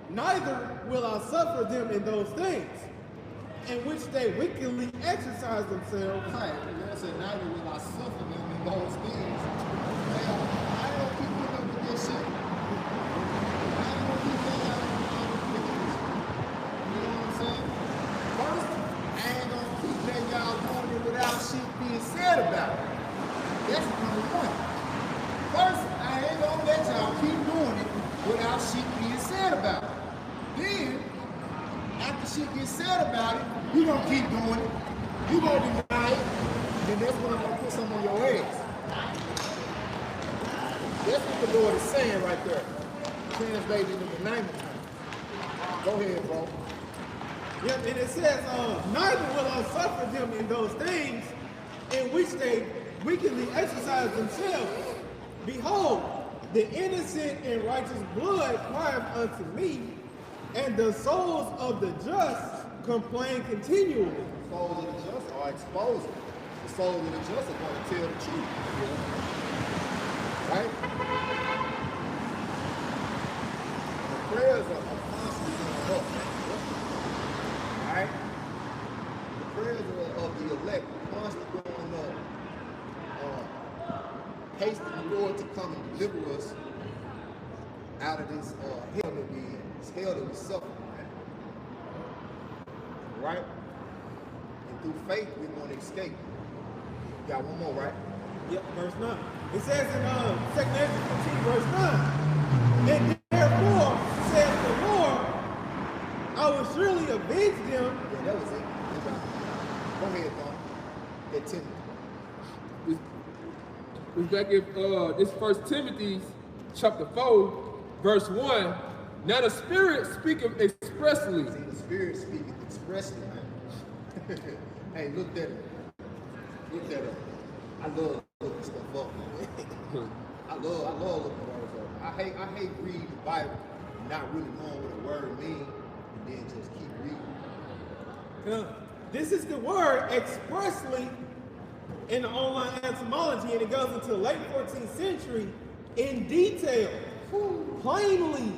neither will I suffer them in those things, in which they wickedly exercise themselves. Right, I said neither will I suffer them in those things. Man, I don't keep putting up with this shit. I don't keep putting up with wickedness. You know what I'm saying? First, I ain't gonna keep letting y'all doing it without shit being said about it. That's number one. First, I ain't gonna let y'all keep doing it without shit being said about it. Then, after shit gets said about it, you gonna keep doing it. You gonna deny it. Then that's when I'm gonna put some on your ass. That's what the Lord is saying right there. Translated into the name of time. Go ahead, bro. Yep, and it says, neither will I suffer them in those things in which they wickedly exercise themselves. Behold, the innocent and righteous blood crieth unto me, and the souls of the just complain continually. The souls of the just are exposing. The souls of the just are going to tell the truth. Right? The prayers are constantly going up. Right? The prayers of the elect are constantly going up. Hasten the Lord to come and deliver us out of this hell that we in, this hell that we suffer. Right? And through faith, we're going to escape. You got one more, right? Yep, verse 9. It says in 2nd Ezra 15, verse 9, and therefore, says the Lord, I will surely avenge them. Yeah, that was it. Go ahead, Don. That Timothy. It's back in this 1 Timothy chapter 4, verse 1. Now the Spirit speaketh expressly. See, the Spirit speaketh expressly, man. Hey, look that up. Look that up. I love looking stuff up, man. I love looking words up. I hate reading the Bible, not really knowing what a word means, and then just keep reading. This is the word expressly in the online etymology, and it goes into the late 14th century in detail, plainly,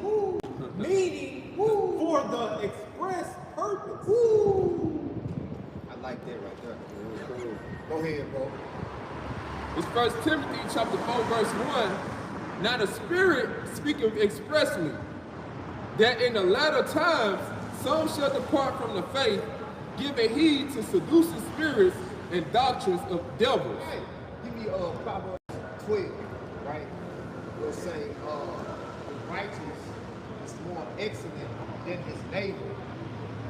meaning for the express purpose. I like that right there. Go ahead, bro. It's 1 Timothy chapter 4, verse 1. Now the Spirit speaketh expressly, that in the latter times some shall depart from the faith, giving heed to seducing spirits and doctrines of devils. Hey, give me Proverbs 12, right? We'll say the righteous is more excellent than his neighbor,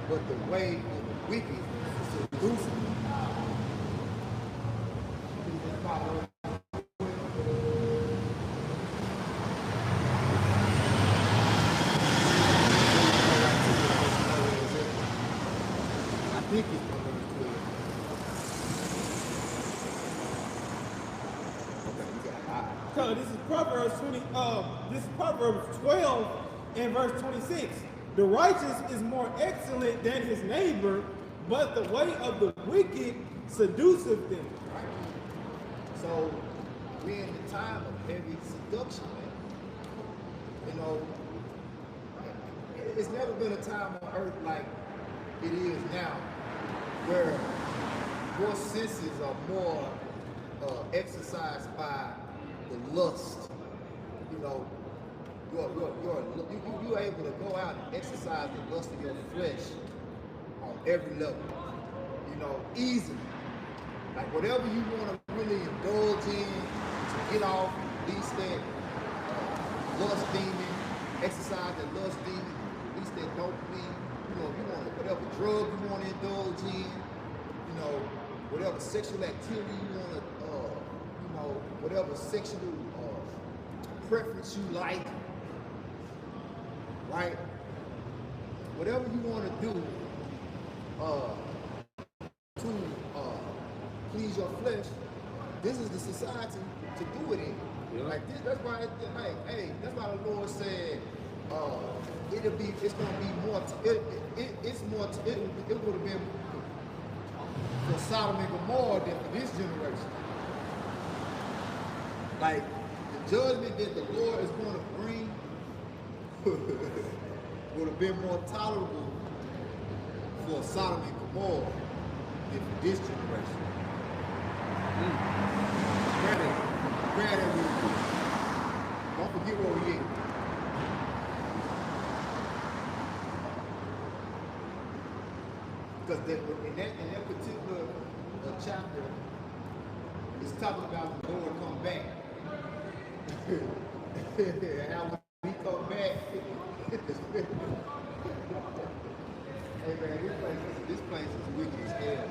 but the way of the wicked is seducing. Proverbs. I think it's Proverbs 12. Okay, you got it. So this is Proverbs 20. This is Proverbs 12 and verse 26. The righteous is more excellent than his neighbor, but the way of the wicked seduceth them. Right? So we're in the time of heavy seduction, man. You know, it's never been a time on earth like it is now, where your senses are more exercised by the lust. You know, you're able to go out and exercise the lust of your flesh on every level. You know, easily. Like whatever you want to really indulge in to get off, release that lust demon, exercise that lust demon, release that dopamine. You know, if you want whatever drug you want to indulge in, you know, whatever sexual activity you want to, you know, whatever sexual preference you like, right? Whatever you want to do to please your flesh, this is the society to do it in. Yeah. Like this, that's why, that's why the Lord said, it's gonna be more. It would have been for Sodom and Gomorrah than for this generation. Like the judgment that the Lord is going to bring would have been more tolerable for Sodom and Gomorrah than for this generation. Granted, don't forget where we at. Because in that particular chapter, it's talking about the Lord come back. And how when he come back, hey man, this place is wicked as hell.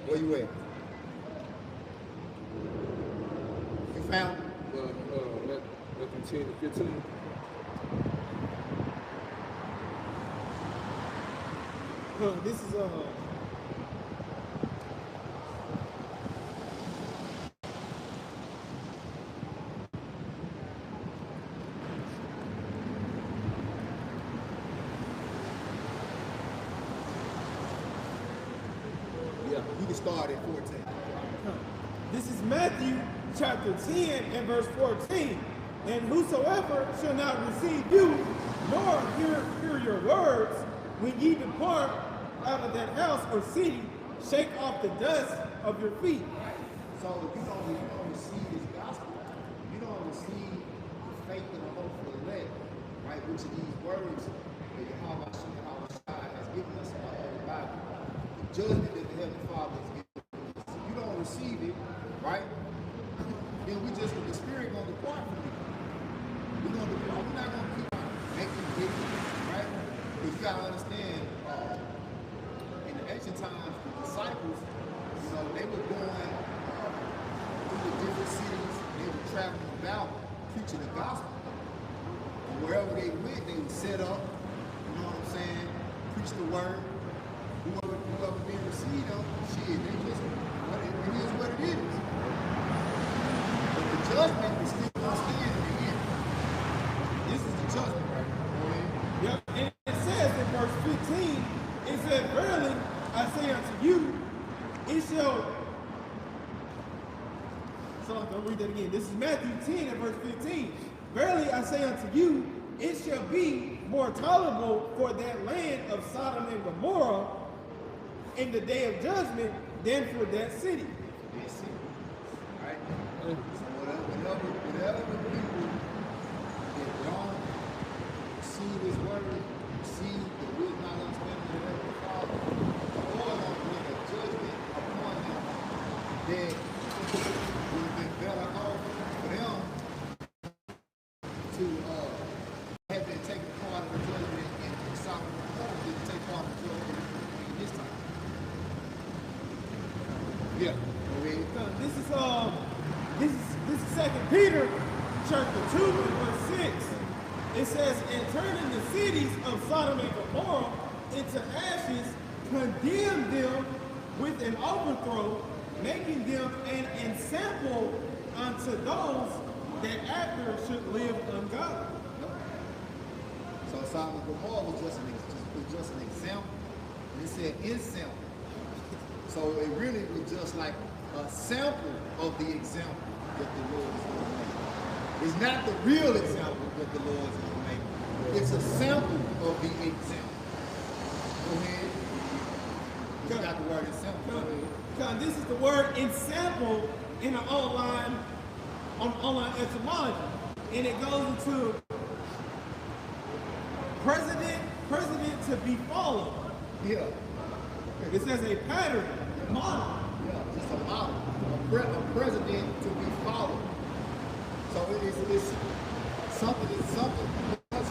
Where you at? You found it? Let's continue to 15. This is Yeah, you can start at 14. This is Matthew chapter 10 and verse 14. And whosoever shall not receive you, nor hear your words, when ye depart out of that house or city, shake off the dust of your feet. So if you don't receive this gospel, you don't receive the faith and the hope for the elect, right? Which of these words that Yahweh has given us in the Bible, the judgment that the Heavenly Father has given us. If you don't receive it, right? Then the Spirit gonna depart from you. We're gonna depart. We're not gonna keep making it, right? Because you gotta understand, in the ancient times, the disciples, you know, they were going through the different cities. They were traveling about preaching the gospel. And wherever they went, they would set up, you know what I'm saying, preach the word, whoever being received them, shit, they just, it is what it is. But the judgment is still going to stand in the end. This is the judgment, right? Yeah, and it says in verse 15, it said, verily I say unto you, it shall. So I'll read that again. This is Matthew 10 and verse 15. Verily I say unto you, it shall be more tolerable for that land of Sodom and Gomorrah in the day of judgment than for that city. Yes, right? So whatever the people that don't see this word, see that we're not understanding whatever the Father, the Lord will bring a judgment upon them that would have been better off for them to have been taking part of the judgment in Sodom and Gomorrah than to take part of the judgment in this time. Yeah. This is 2 Peter chapter 2 and verse 6. It says, and turning the cities of Sodom and Gomorrah into ashes, condemn them with an overthrow, making them an ensample unto those that after should live ungodly. So Sodom and Gomorrah was just an example. And it said ensample. So it really was just like a sample of the example that the Lord is going to make. It's not the real example that the Lord is going to make. It's a sample of the example. Go ahead. You got the word ensample. Go ahead. This is the word ensample in the online etymology. And it goes into president to be followed. Yeah. It says a pattern, model. Yeah, just a model. A president to be followed. So it's something much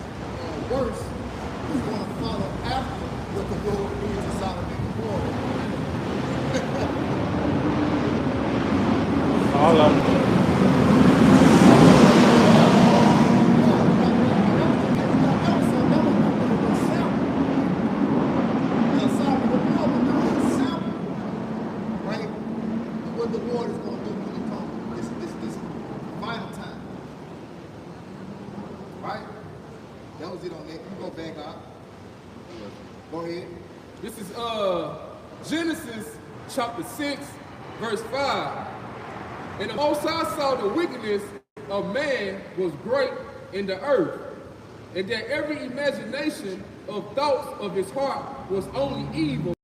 worse is going to follow after what the Lord did to Sodom and Gomorrah. All of them. Go ahead. This is Genesis chapter 6, verse 5. And the Most High saw the wickedness of man was great in the earth, and that every imagination of thoughts of his heart was only evil.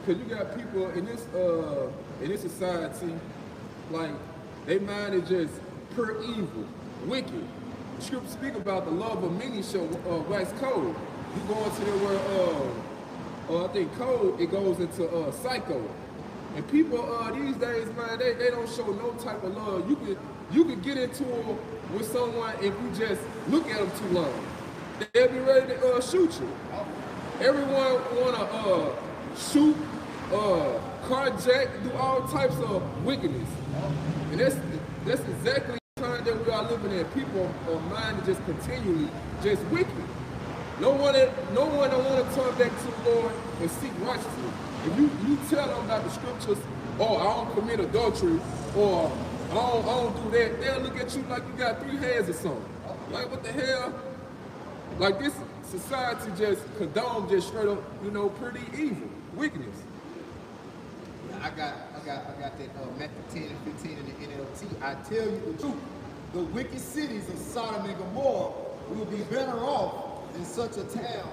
Because you got people in this society, like, their mind is just pure evil, wicked. The scripture speak about the love of many shall wax cold. You go into the word, I think cold, it goes into psycho. And people these days, man, they don't show no type of love. You could get into it with someone if you just look at them too long. They'll be ready to shoot you. Everyone wanna shoot, carjack, do all types of wickedness. And that's exactly the time that we are living in. People are mind is just continually just wicked. No one don't want to turn back to the Lord and seek righteousness. If you tell them about the scriptures, oh, I don't commit adultery, or I don't do that, they'll look at you like you got 3 hands or something. Like, what the hell? Like, this society just condones just straight up, pretty evil, wickedness. I got that Matthew 10 and 15 in the NLT. I tell you the truth, the wicked cities of Sodom and Gomorrah will be better off than such a town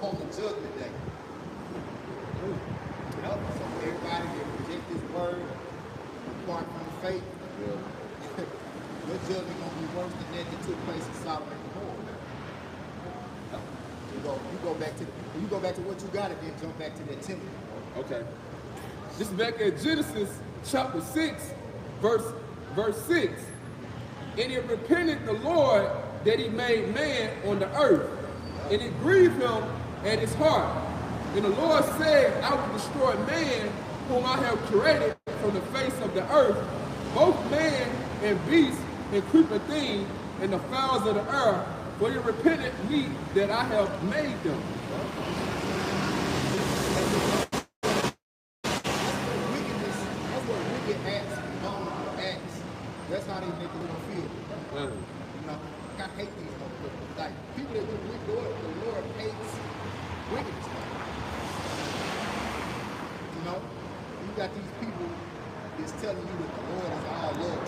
on the judgment day. So everybody that reject this word, apart from the faith, your judgment gonna be worse than that took place in Sodom and Gomorrah. You go back to what you got and then jump back to that temple. Okay. This is back at Genesis chapter 6, verse 6. And it repented the Lord that he made man on the earth, and it grieved him at his heart. And the Lord said, I will destroy man whom I have created from the face of the earth, both man and beast and creeping thing and the fowls of the air, for it repented me that I have made them. Wickedness, that's what wicked acts, wrong acts. That's how they make the Lord feel. You know, I hate these motherfuckers. Like, people that do wicked, the Lord hates wickedness. You know, you got these people that's telling you that the Lord is our Lord,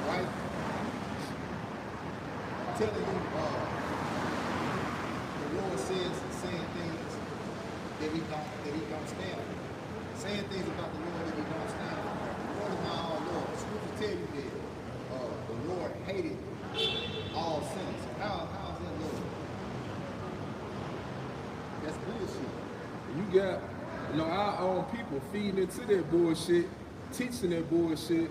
right? Telling you the Lord says saying things that he don't stand for. Saying things about the Lord that he don't stand for. The Lord is not our Lord. The scriptures tell you that the Lord hated all sinners. How is that Lord? That's bullshit. You got, our own people feeding into that bullshit, teaching that bullshit,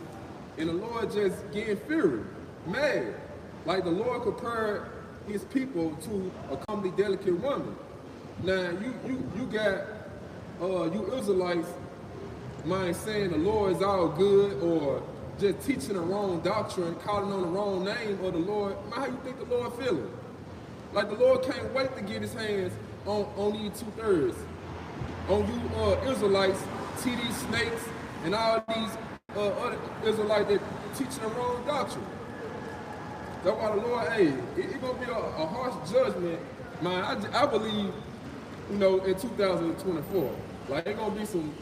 and the Lord just getting fury, mad. Like the Lord compared his people to a comely, delicate woman. Now you got you Israelites mind saying the Lord is all good, or just teaching the wrong doctrine, calling on the wrong name of the Lord. Man, how you think the Lord feeling? Like the Lord can't wait to get his hands on these 2/3. On you Israelites, TD snakes, and all these other Israelites that teaching the wrong doctrine. That's why the Lord, hey, it's going to be a harsh judgment, man. I believe, in 2024, like, it's going to be some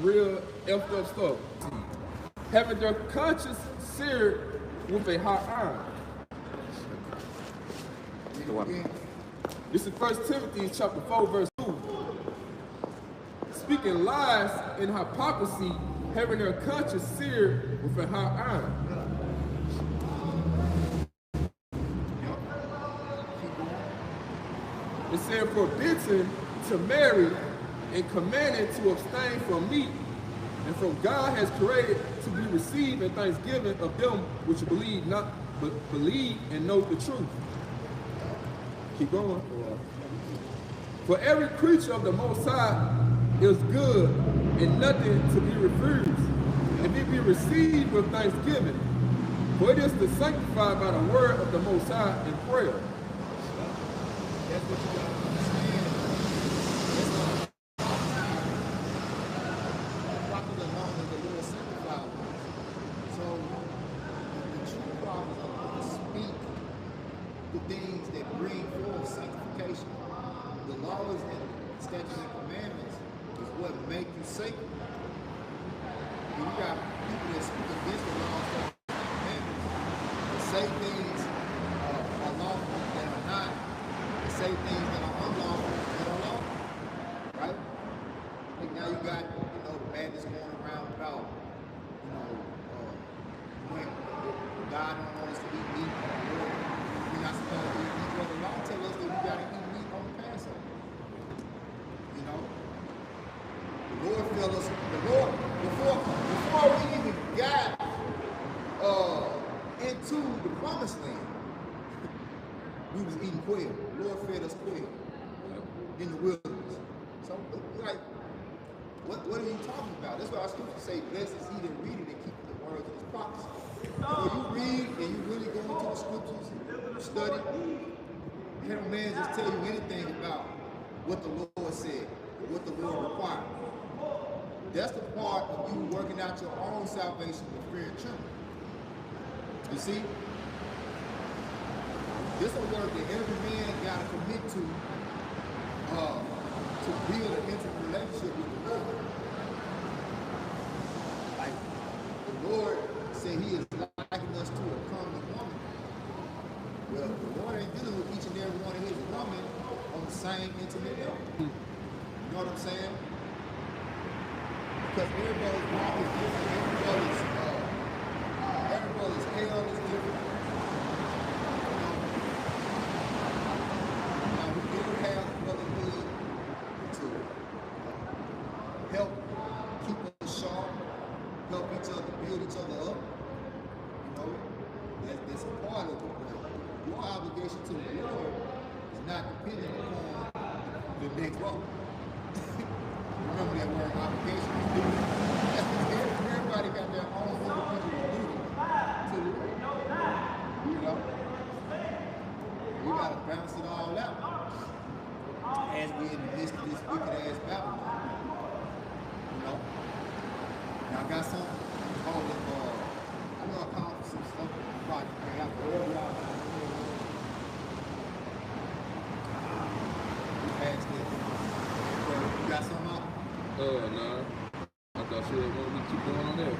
real effed up stuff. Having their conscience seared with a hot iron. This is 1 Timothy chapter 4, verse 2. Speaking lies and hypocrisy, having their conscience seared with a hot iron. It said, forbidden to marry and commanded to abstain from meat, and from God has created to be received in thanksgiving of them which believe not, but believe and know the truth. Keep going. For every creature of the Most High is good and nothing to be refused, if it be received with thanksgiving, for it is to sanctify by the word of the Most High in prayer. That's what you gotta understand. Properly known as the Lord sanctified ones. So the true prophets are going to speak the things that bring forth sanctification. The laws and statutes and commandments is what make you sacred. You got people that speak against the laws and commandments, that say things are lawful that are not, that say things that are unlawful that are lawful, right? Like now you got, the madness going around about, when God don't want us to eat meat, or we're not supposed to eat meat. Well, the law tells us that we got to eat meat on the Passover. The Lord fell us, before we even got into the promised land, we was eating quail. The Lord fed us quail in the wilderness. So, like, what are you talking about? That's why our scriptures say, blessed is he that readeth and keepeth the words of his prophecy. When you read and you really go into the scriptures, study, can't man just tell you anything about what the Lord said, what the Lord required. That's the part of you working out your own salvation with fear and trembling. You see? This is a work that every man got to commit to build an intimate relationship with the Lord. Like, the Lord said he is liking us to a comely woman. Well, the Lord ain't dealing with each and every one of his women on the same intimate level. You know what I'm saying? Because everybody's walk is different. Everybody's hell is different. Now we do have brotherhood to help keep us sharp, help each other, build each other up. up. Remember that word obligation is duty. Everybody got their own individual duty to the Lord. You know? We gotta balance it all out. As we in the midst of this wicked ass Babylon. You know? Now I got some called it, I know I called it some stuff like that. Whatever y'all got. Past it. You got something out? Nah. I thought you had wanted me to keep going on there.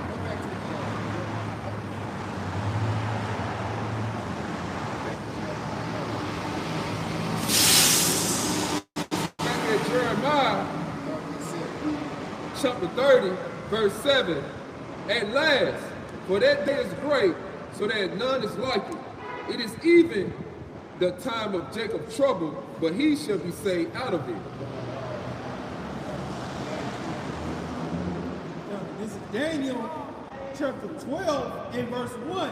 Go back to Back at Jeremiah, chapter 30, verse 7. At last, for that day is great, so that none is like it. It is even the time of Jacob's trouble, but he shall be saved out of it. This is Daniel chapter 12 and verse 1.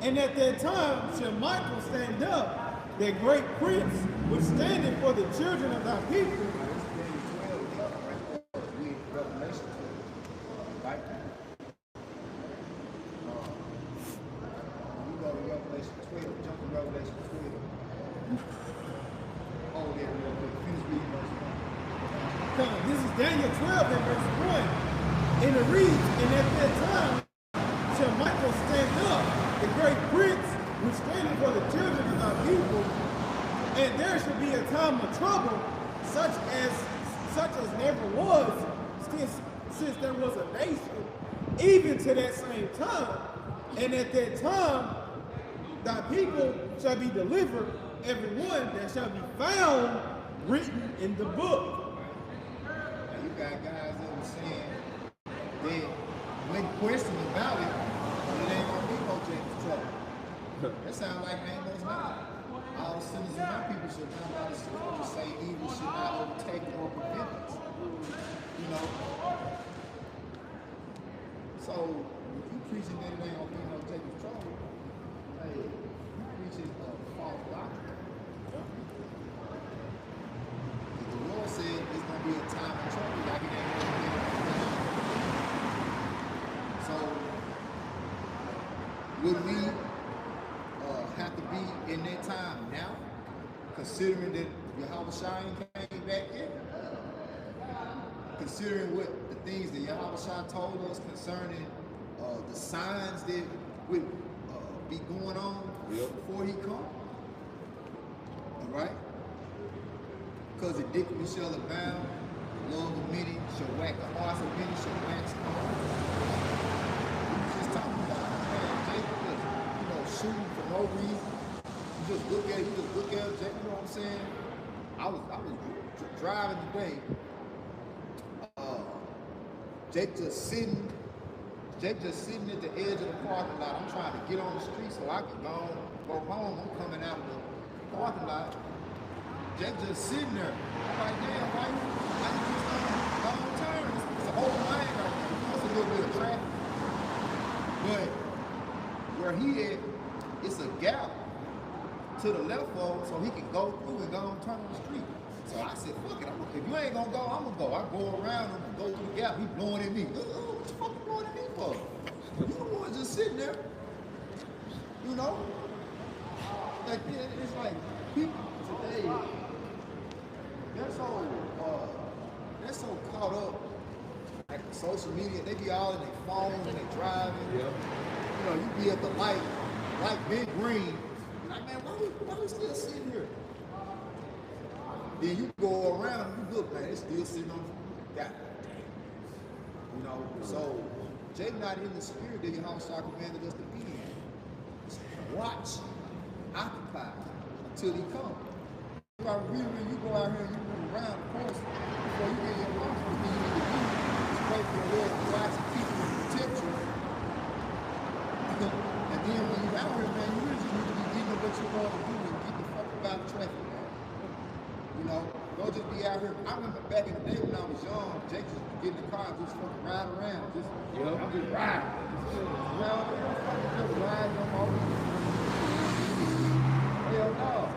And at that time shall Michael stand up, that great prince, which standeth for the children of thy people. Revelation 12, right? You go to Revelation 12, jump to Revelation 12. Oh, yeah, real quick. Finish reading verse 1. This is Daniel 12 and verse 1. And it reads, and at that time shall Michael stand up, the great prince, which standeth for the children of thy people, and there shall be a time of trouble, such as never was since there was a nation, even to that same time. And at that time, thy people shall be delivered, every one that shall be found written in the book. Now you got guys that were saying that when questioned about it, it ain't gonna be no Jacob's trouble. That sounds like Amos 9. All sinners and my people should come by the sword to say evil should not overtake or prevent us. You know? So, if you preaching that it ain't gonna be no Jacob's trouble, hey, you preaching a false doctrine. If the Lord said it's gonna be a time of trouble, like it ain't gonna be no time. So, would we have to be in that time now, considering that Yahweh came back yet? Considering what the things that Yahweh told us concerning the signs that would be going on before he come? All right? Because iniquity shall abound, the love of many shall wax, the hearts of many shall wax cold. We was just talking about, man, Jacob was, shooting for no reason. You just look at it, Jacob, you know what I'm saying? I was driving today. Jake just sitting at the edge of the parking lot. I'm trying to get on the street so I can go home. I'm coming out of the parking lot. Jake just sitting there. I'm like, damn, why you just don't turn? It's an open lane right there. It's a little bit of traffic. But where he at, it's a gap to the left of so he can go through and go and turn on the street. So I said, fuck it, if you ain't gonna go, I'm gonna go. I go around him and go through the gap. He blowing at me. What the fuck you blowing at me for? You the one just sitting there. You know? Like, it's like people today, they're so caught up like social media. They be all in their phone and they driving. Yeah. You know, you be at the light big green. Like, man, why we still sitting here? Then you go around and you look, man, it's still sitting on the God. You know, so Jake not in the spirit that Yahweh commanded us to be in. Watch, occupy until he comes. When you go out here and you move around, of course, before you get your house, what you need to do is pray for the Lord to watch and keep you and protect you. And then when you out here, man, you really just need to be getting what you want to do and get the fuck about traffic, man. You know, don't just be out here. I remember back in the day when I was young, Jake just get in the car and just fucking ride around. I'm just riding. Just riding on my own. Hell no.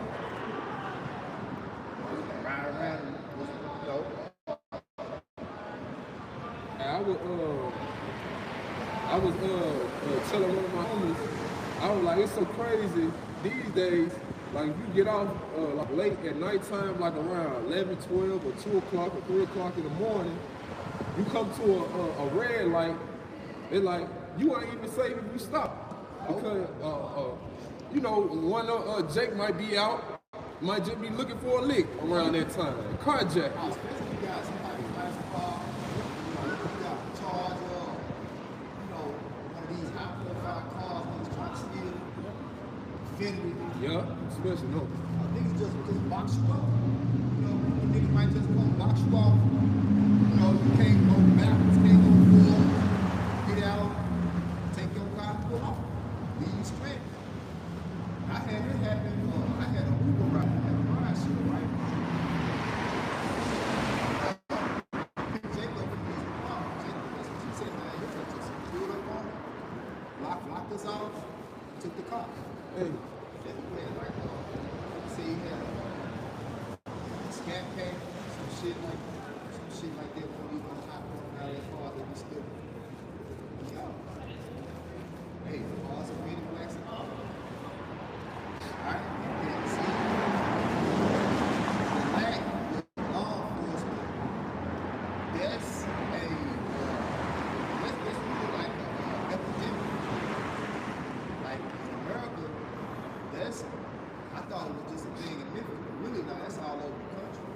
was telling one of my homies, I was like, it's so crazy these days. Like, you get off like late at nighttime, like around 11, 12, or 2 o'clock or 3 o'clock in the morning. You come to a red light, it's like, you ain't even safe if you stop. Because, you know, one Jake might be out, might just be looking for a lick around that time. Carjack. Especially you got somebody who has a car, you got a Charger, one of these high-profile cars niggas trying to steal. Infinity. Yeah, especially no. Niggas just box you up. Niggas might just come box you off. You can't go backwards, can't go forward. Get out, take your car, pull off. Leave you straight. I had it happen. I had a Uber ride. I had a ride shit, right? Picked Jacob from his car. She said, man, you just pulled up on him, locked us out, took the car. Hey. See, he had a scat pack, some shit like that when we gonna hop on out of that car that we still. Hey, cars are really relaxing. Alright, and see, the lack of law enforcement, that's really like an epidemic. Like in America, I thought it was just a thing in Memphis, but really now that's all over the country.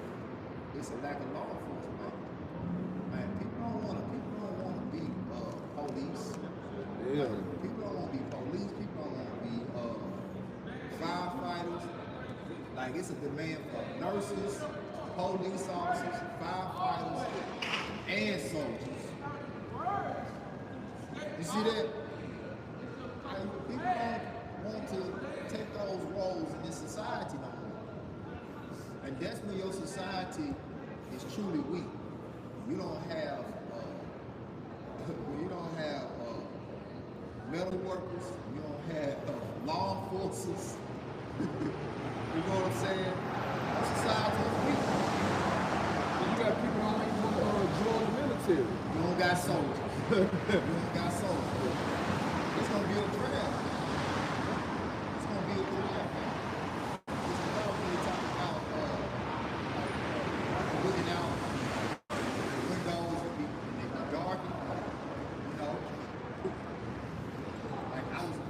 It's a lack of law enforcement, man. People don't want to be police. Yeah. People don't want to be police. People don't want to be firefighters. Like, it's a demand for nurses, police officers, firefighters, and soldiers. You see that? Like, people don't want to take those roles in this society no more. And that's when your society is truly weak. You don't have metal workers, you don't have law enforcers. You know what I'm saying? Our society is weak. You got people who don't even want to join the military. You don't got soldiers. You don't got soldiers. It's gonna be a draft. It's gonna be a draft. It's probably talking about looking out windows and they be dark. Like I was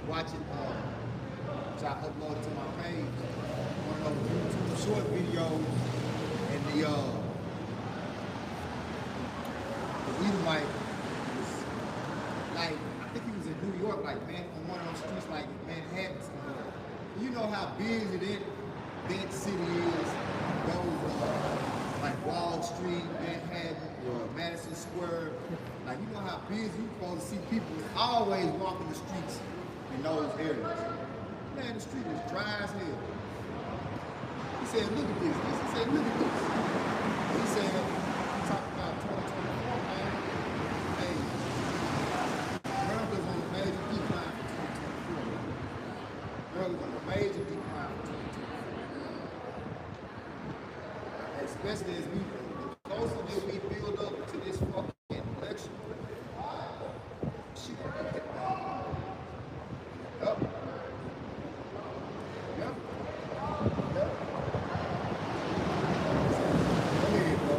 watching, which I uploaded to my page, one of those YouTube short videos, and the Edomite was like, I think he was in New York, like man, on one of those streets like Manhattan. You know how busy that city is. Those like Wall Street, Manhattan, Madison Square. Like you know how busy you're supposed to see people always walking the streets in those areas. Man, the street is dry as hell. He said, look at this. He said, look at this. He said, talk about 2024, man. Hey, America's on a major decline for 2024. America's on a major decline for 2024. Especially as the closer that we build up to this fucking election, shit gonna get down. Yup. Yep. Yep. Go ahead, bro.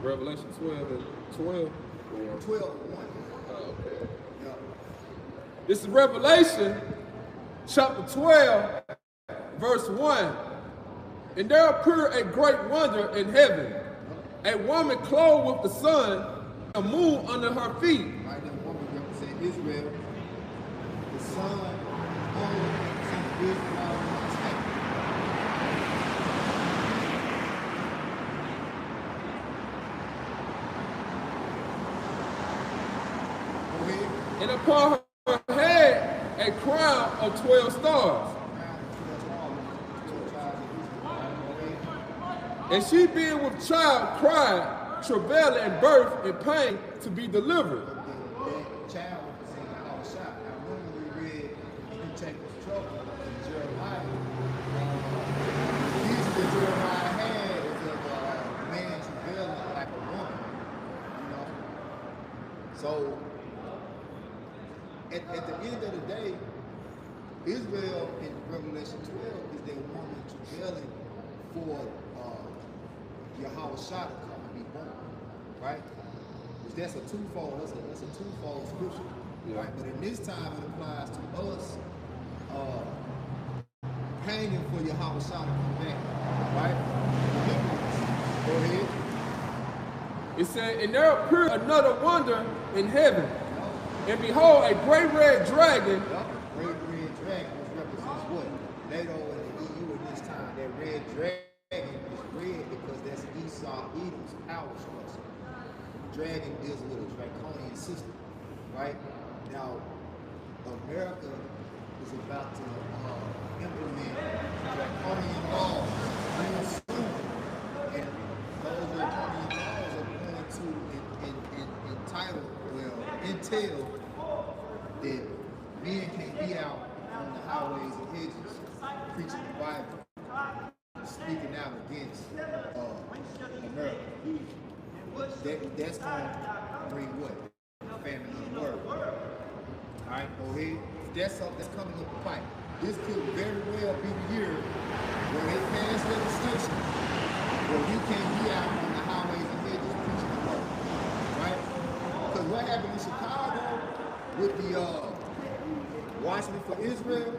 Revelation 12 and 12. 12 and 1. Oh, okay. Yep. This is Revelation chapter 12, verse 1. And there appeared a great wonder in heaven, a woman clothed with the sun, a moon under her feet. Right, that woman represent Israel. The sun, moon, represent Israel. And upon her head a crown of 12 stars. And she being with child cried, travailing in birth and pain to be delivered. That child represented our shot. Now remember we read in Jacob's trouble in Jeremiah. These that Jeremiah had is of So at the end of the day, Israel in Revelation 12 is that woman travailing for Yahweh Shah to come and be born, right? Which that's a twofold. That's a twofold scripture, right? But in this time, it applies to us hanging for Yahweh Shah to come back, right? Go ahead. It said, and there appeared another wonder in heaven, and behold, a great red dragon. Great red dragon, which represents what? NATO and the EU at this time. That red dragon is red because that's Esau, Edom's power structure. Dragon deals with a draconian system, right? Now, America is about to implement draconian laws real soon. And those draconian laws are going to entail that men can't be out on the highways and hedges preaching the Bible, speaking out against America. That's going to bring what? Famine in the world. All right, go ahead. That's something that's coming up the pipe. This could very well be the year where they pass legislation where you can't be out on the highways and hedges preaching the word. Right? Because what happened in Chicago with the Watchmen for Israel,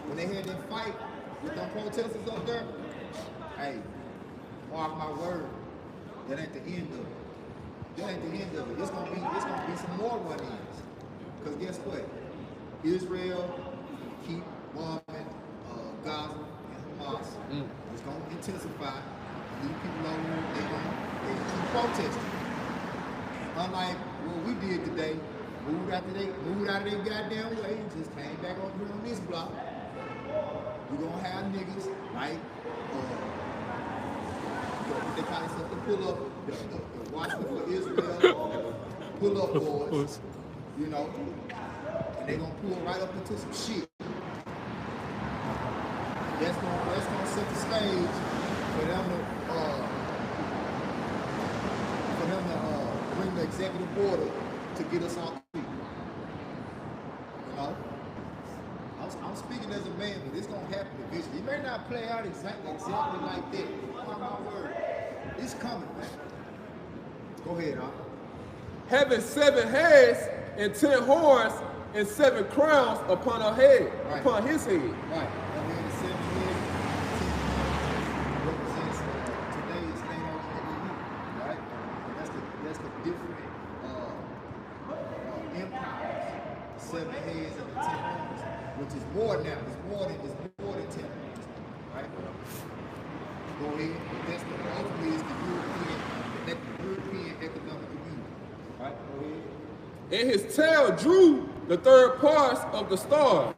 when they had that fight with them protesters up there, hey, mark my word, that ain't the end of it. That ain't the end of it. It's gonna be some more run-ins. Because guess what? Israel keep bombing Gaza and Hamas. It's gonna intensify. These people over there, they keep protesting. And unlike what we did today, moved out of their goddamn way and just came back over here on this block. We're gonna have niggas like they call themselves the pull up, the Watchmen for Israel, pull up boys, you know, and they're gonna pull right up into some shit. That's gonna set the stage for them to bring the executive order to get us off the street. You know? I'm speaking as a man, but it's gonna happen eventually. It may not play out exactly like that. Oh my word. It's coming, man. Go ahead, huh? Having 7 heads and 10 horns and 7 crowns upon her head, Right. upon his head. Right. And then the 7 heads, 10 represents today's state of the EU, right? And that's the different empires. 7 heads and the 10 horns, which is more now. It's more than 10 horns, right? Go ahead. That's ultimately is the European economic community, right? Go ahead. And his tail drew the third parts of the stars.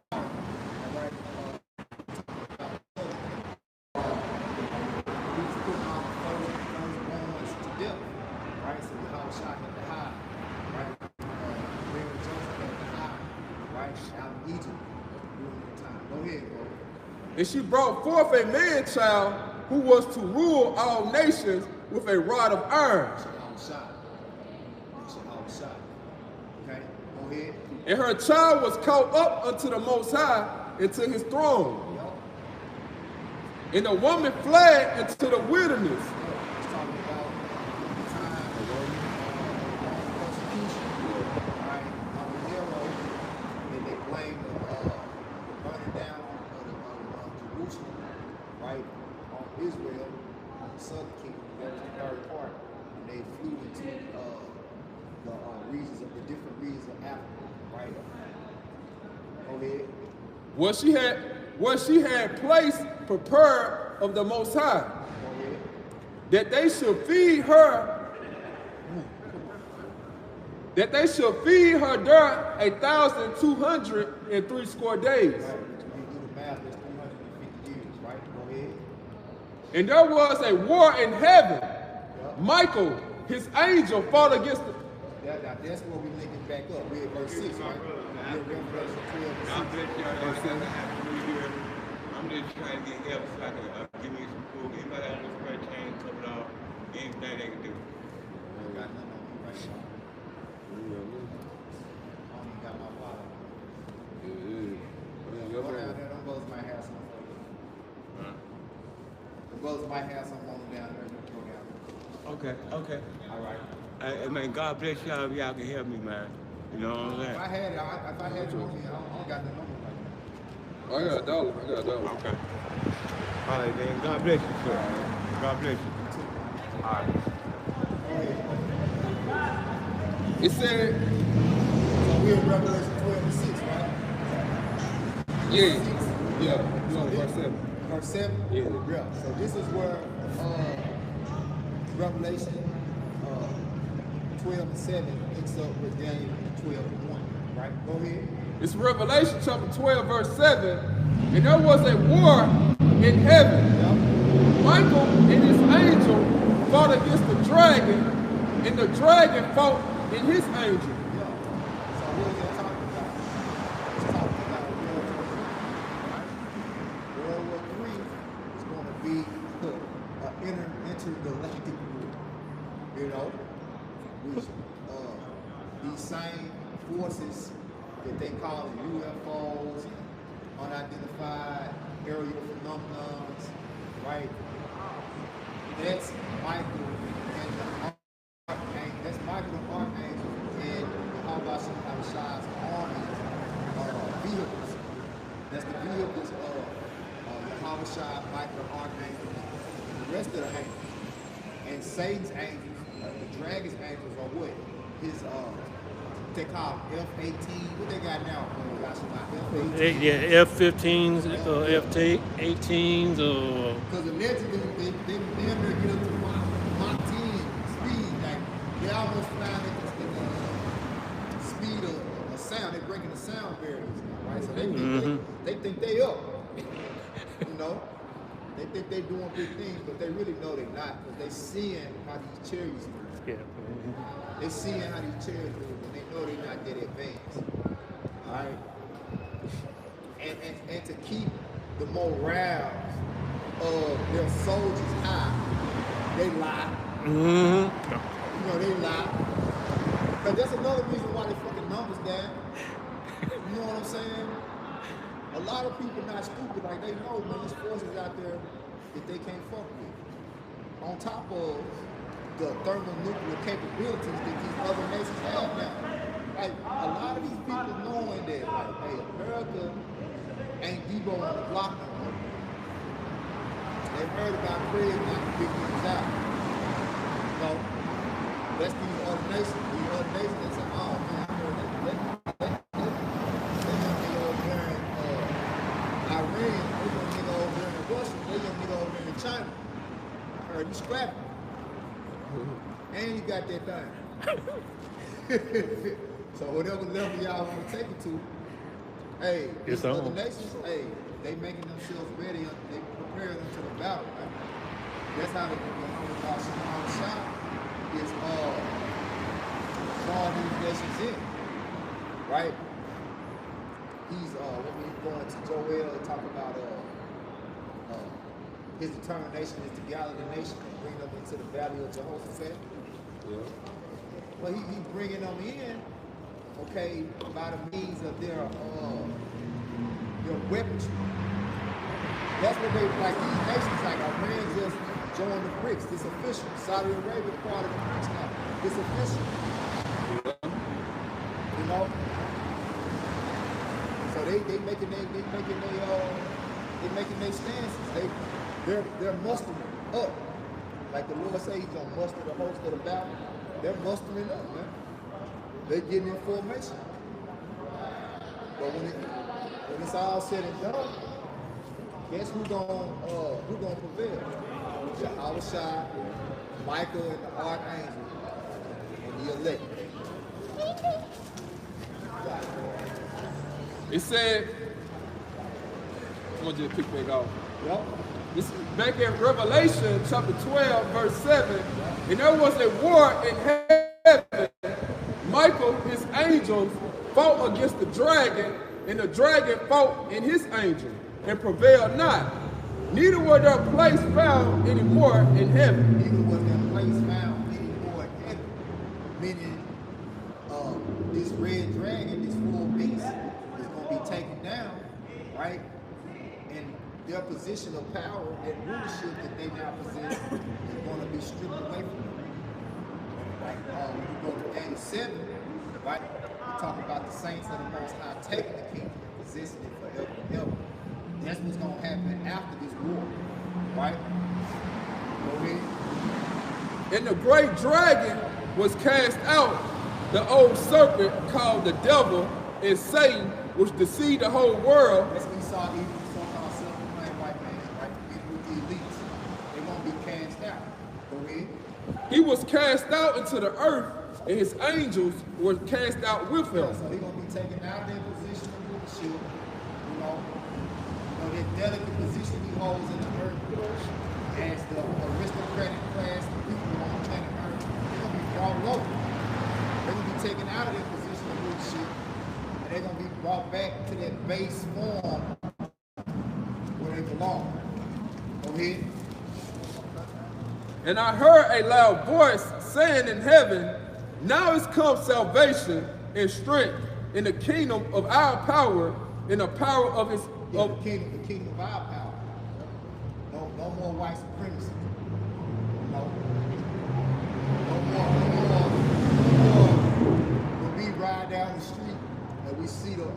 And she brought forth a man-child who was to rule all nations with a rod of iron. Okay, go ahead. And her child was caught up unto the Most High, into his throne. And the woman fled into the wilderness. It's talking about the time of persecution, right? On Nero, and they blame the burning down of Jerusalem, right? On Israel, on the southern kingdom, that was the third part. And they flew into the regions of the different regions of Africa, right? Go ahead. What she had placed prepared of the Most High, that they should feed her, there 1,203 score days. Right. You do the math, that's 350 years, right? Go ahead. And there was a war in heaven. Michael, his angel, fought against the... That's where we link it back up. We're at verse 6, right? We're at Revelation 12 and 6. I'm just trying to get help so I can give me some food. Anybody have a spray chain, top it off, anything they can do. We got nothing on you right now. even got my wallet. Yeah. Go down there, them brothers might have something for you. The brothers might have something on them down there. Go down there. Okay. All right. Hey, man, God bless y'all if y'all can help me, man. You know what I'm saying? If I had it, if I had you on me, I don't got the number right now. I got $1. Okay. All right, man. God bless you, sir. God bless you. All right. It said, So we're in Revelation 12:6, right? yeah. You on verse 7. Verse 7? Yeah. So this is where Revelation 12:7 picks up with Daniel 12:1, right? Go ahead. It's Revelation chapter 12, verse 7. And there was a war in heaven. Yep. Michael and his angel fought against the dragon, and the dragon fought in his angel. Yeah. So what is that talking about? It's talking about World War III, right? World War III is going to be an intergalactic war, you know, which these same forces that they call UFOs, unidentified aerial phenomena, right? That's Michael and the Archangel. That's Michael the Archangel and the Habashah's army vehicles. That's the vehicles of the Habashah, Michael the Archangel, and the rest of the angels. And Satan's angels, the dragon's angels are what? His they call F-18. What they got now? F-18. Yeah, F-15s, F-18s, Because allegedly they never get up to Mach 10 speed. Like they almost flying at the speed of a sound. They're breaking the sound barriers now, right? So they think they up. You know? They think they doing big things, but they really know they're not, because they seeing how these chariots move. yeah. They seeing how these chariots move, and they know they're not that advanced. All right? And to keep the morale of their soldiers high, they lie. You know, they lie. But that's another reason why they fucking numbers down. You know what I'm saying? A lot of people not stupid, like they know, man, there's forces out there that they can't fuck with. On top of the thermonuclear capabilities that these other nations have now. Like, a lot of these people knowing that, like, hey, America ain't Debo on the block no more. They've heard about Craig not to big things out. You know, that's these other nations. These other nations that say, oh man, I heard that. They gonna nigga over there in Iran, they gonna nigga over there in Russia, they gonna nigga over there in China. I heard you scrapping. And you got that thing. So whatever level y'all want to take it to, hey, these other nations, hey, they making themselves ready, they preparing them to the battle, right? That's how the Shah is drawing these nations in, right? He's when we going to Joel and talk about his determination is to gather the nation and bring them into the valley of Jehoshaphat. Yeah. Well, he's bringing them in, okay, by the means of their weaponry. That's what they, like these nations, like Iran just joined the BRICS. It's official. Saudi Arabia part of the BRICS now. It's official. You know? So they making their stances. They're mustering up. Like the Lord say he's gonna muster the host of the battle. They're mustering up, man. They're getting in formation. But when it's all said and done, guess who's gonna prevail? Jehoshaphat, Michael and the Archangel, and the elect. It said, I'm gonna just pick back off. Yep. This is back in Revelation chapter 12, verse 7. And there was a war in heaven. Michael, his angels, fought against the dragon, and the dragon fought in his angel, and prevailed not. Neither were there place found anymore in heaven. Neither was there place found anymore in heaven. Meaning, red dragon, this full beast, is going to be taken down, right? And their position of power, that rulership that they now possess, is going to be stripped away from them. Right? When you go to Daniel 7, right? We talk about the saints of the Most High taking the kingdom, possessing it forever and ever. That's what's going to happen after this war, right? Go ahead. And the great dragon was cast out, the old serpent called the devil and Satan, which deceived the whole world. That's what we saw even the so-called self-proclaimed white man, right? With the elites. They won't be cast out. Go ahead. He was cast out into the earth, and his angels were cast out with him. So he's going to be taken out of their position of leadership, you know, that delicate position he holds in the earth as the aristocratic class of people on planet Earth. They're going to be brought low. They're going to be taken out of their position of leadership, and they're going to be brought back to that base form where they belong. Go ahead. And I heard a loud voice saying in heaven, now is come salvation and strength in the kingdom of our power, in the power of his... The kingdom of our power. No more white supremacy. No more when we ride down the street and we see the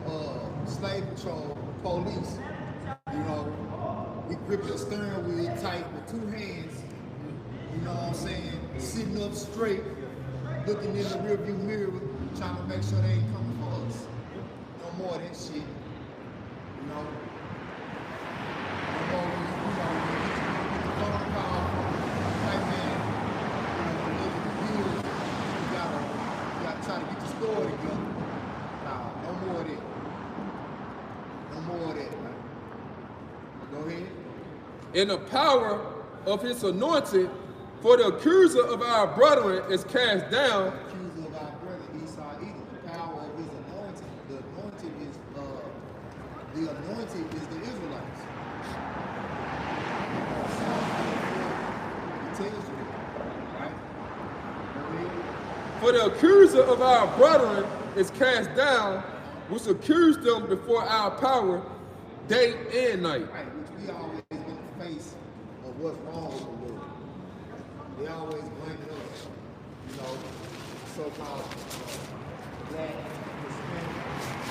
slave patrol police, you know, we grip the steering wheel tight with two hands, you know what I'm saying, sitting up straight, looking in the rearview mirror, trying to make sure they ain't coming for us. No more of that shit. You know? Trying to get your story together. Nah, no more of that. No more of that, man. Go ahead. In the power of his anointing, for the accuser of our brethren is cast down. The accuser of our brother Esau Edom. The power of his anointing. The anointing is the Israelites. It tells you that, right? Go ahead. For the accuser of our brethren is cast down, which accused them before our power day and night. Right, which we always been in the face of what's wrong with the world. They always blaming us, you know, so-called black, Hispanic,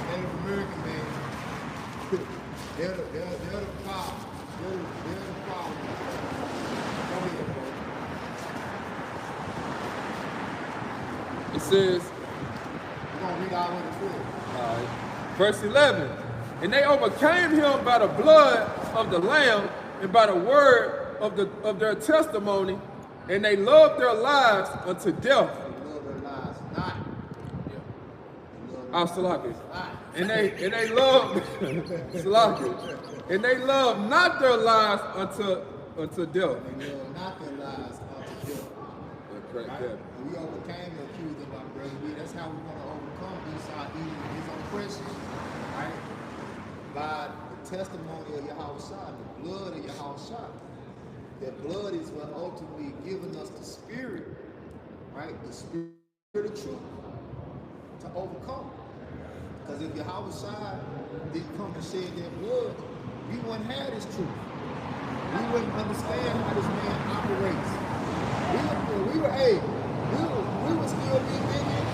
Native American man. They're the problem. They're the problem. Go ahead, bro. It says, We're going to read all the way to 12. verse 11, and they overcame him by the blood of the Lamb and by the word of their testimony, and they loved their lives unto death. They love their lives not. Salaki. And they loved Salaki. And they loved not their lives unto death. They love not their lives unto death. Correct, Right? yeah. And we overcame the accused of our brother. That's how we're going to overcome Esau Edom and his oppression, right? By the testimony of Yahushua, the blood of Yahushua. That blood is what ultimately given us the spirit, right? The spirit of truth to overcome. Because if Yahushua didn't come and shed that blood, we wouldn't have this truth. We wouldn't understand how this man operates. We would still be thinking,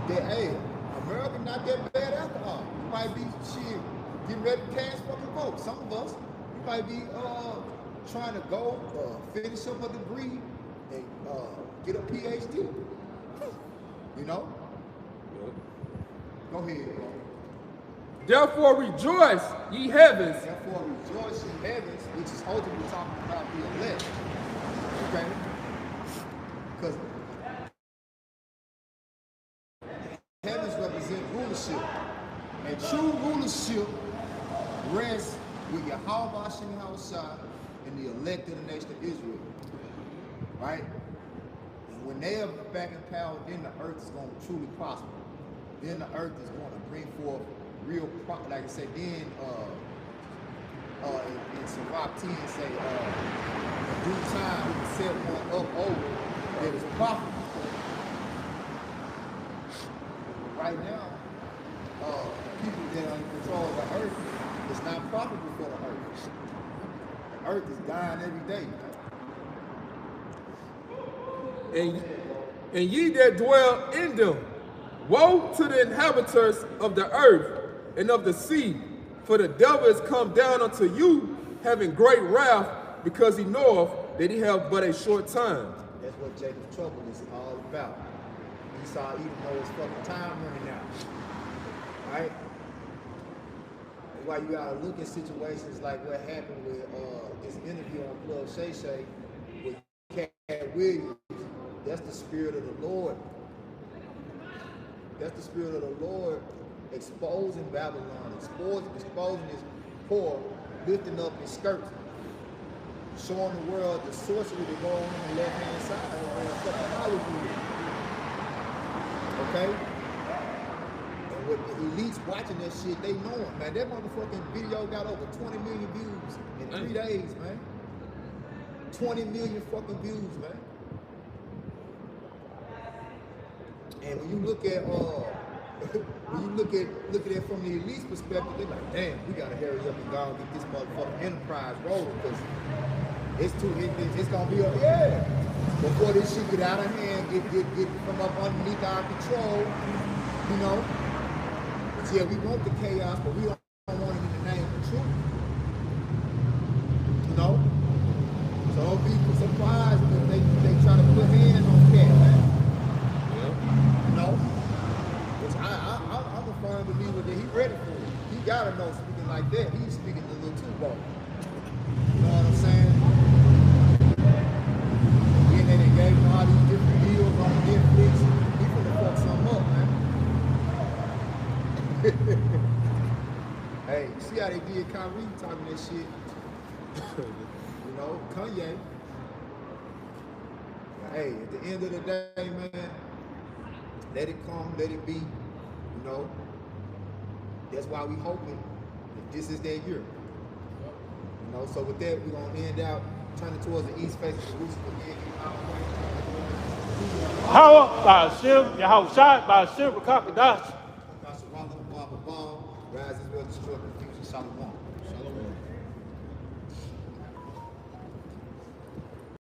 that America not that bad after all. We might be getting ready to cast fucking votes. Some of us, we might be trying to go finish up a degree and get a PhD. You know? Go ahead, bro. Therefore rejoice, ye heavens. Therefore rejoice in heavens, which is ultimately talking about the elect. Okay? Because heavens represent rulership. And true rulership rests with Yahweh Hashem Yahushua and the elect of the nation of Israel. Right? And when they are back in power, then the earth is going to truly prosper. Then the earth is going to bring forth real, like I said, then in Sirach 10 say, in due time we can set one up over that is profitable. right now, people that are in control of the earth, it's not profitable for the earth. The earth is dying every day. And ye that dwell in them, woe to the inhabitants of the earth and of the sea, for the devil is come down unto you, having great wrath, because he knoweth that he have but a short time. That's what Jacob's trouble is all about. Esau, even though his fucking time running out. Right? That's why you gotta look at situations like what happened with this interview on Club Shay Shay with Cat Williams. That's the spirit of the Lord. That's the spirit of the Lord exposing Babylon, exposing his poor, lifting up his skirts, showing the world the sorcery that goes on the left-hand side of fucking Hollywood. Okay? And with the elites watching that shit, they know it, man. That motherfucking video got over 20 million views in 3 days, man. 20 million fucking views, man. And when you look at look at it from the elite's perspective, they're like, damn, we gotta hurry up and go and get this motherfucking enterprise rolling because it's gonna be before this shit get out of hand, get from up underneath our control, you know. But yeah, we want the chaos, but we don't want it in the name of truth. You know? So don't be surprised if they try to put hands on Cat, man. You know? Which I'm a firm believer that he ready for it. He gotta know speaking like that. He's speaking a little too bold. You know what I'm saying? Then they gave him all these different deals on Netflix. He finna fuck something up, man. Hey, you see how they did Kyrie talking that shit? You know, Kanye. Hey, at the end of the day, man, let it come, let it be, you know. That's why we hoping that this is that year. You know, so with that, we're gonna end out turning towards the east face of Jerusalem again. How by Hashem, Yahweh Shai, by Hashem, Rakakadash.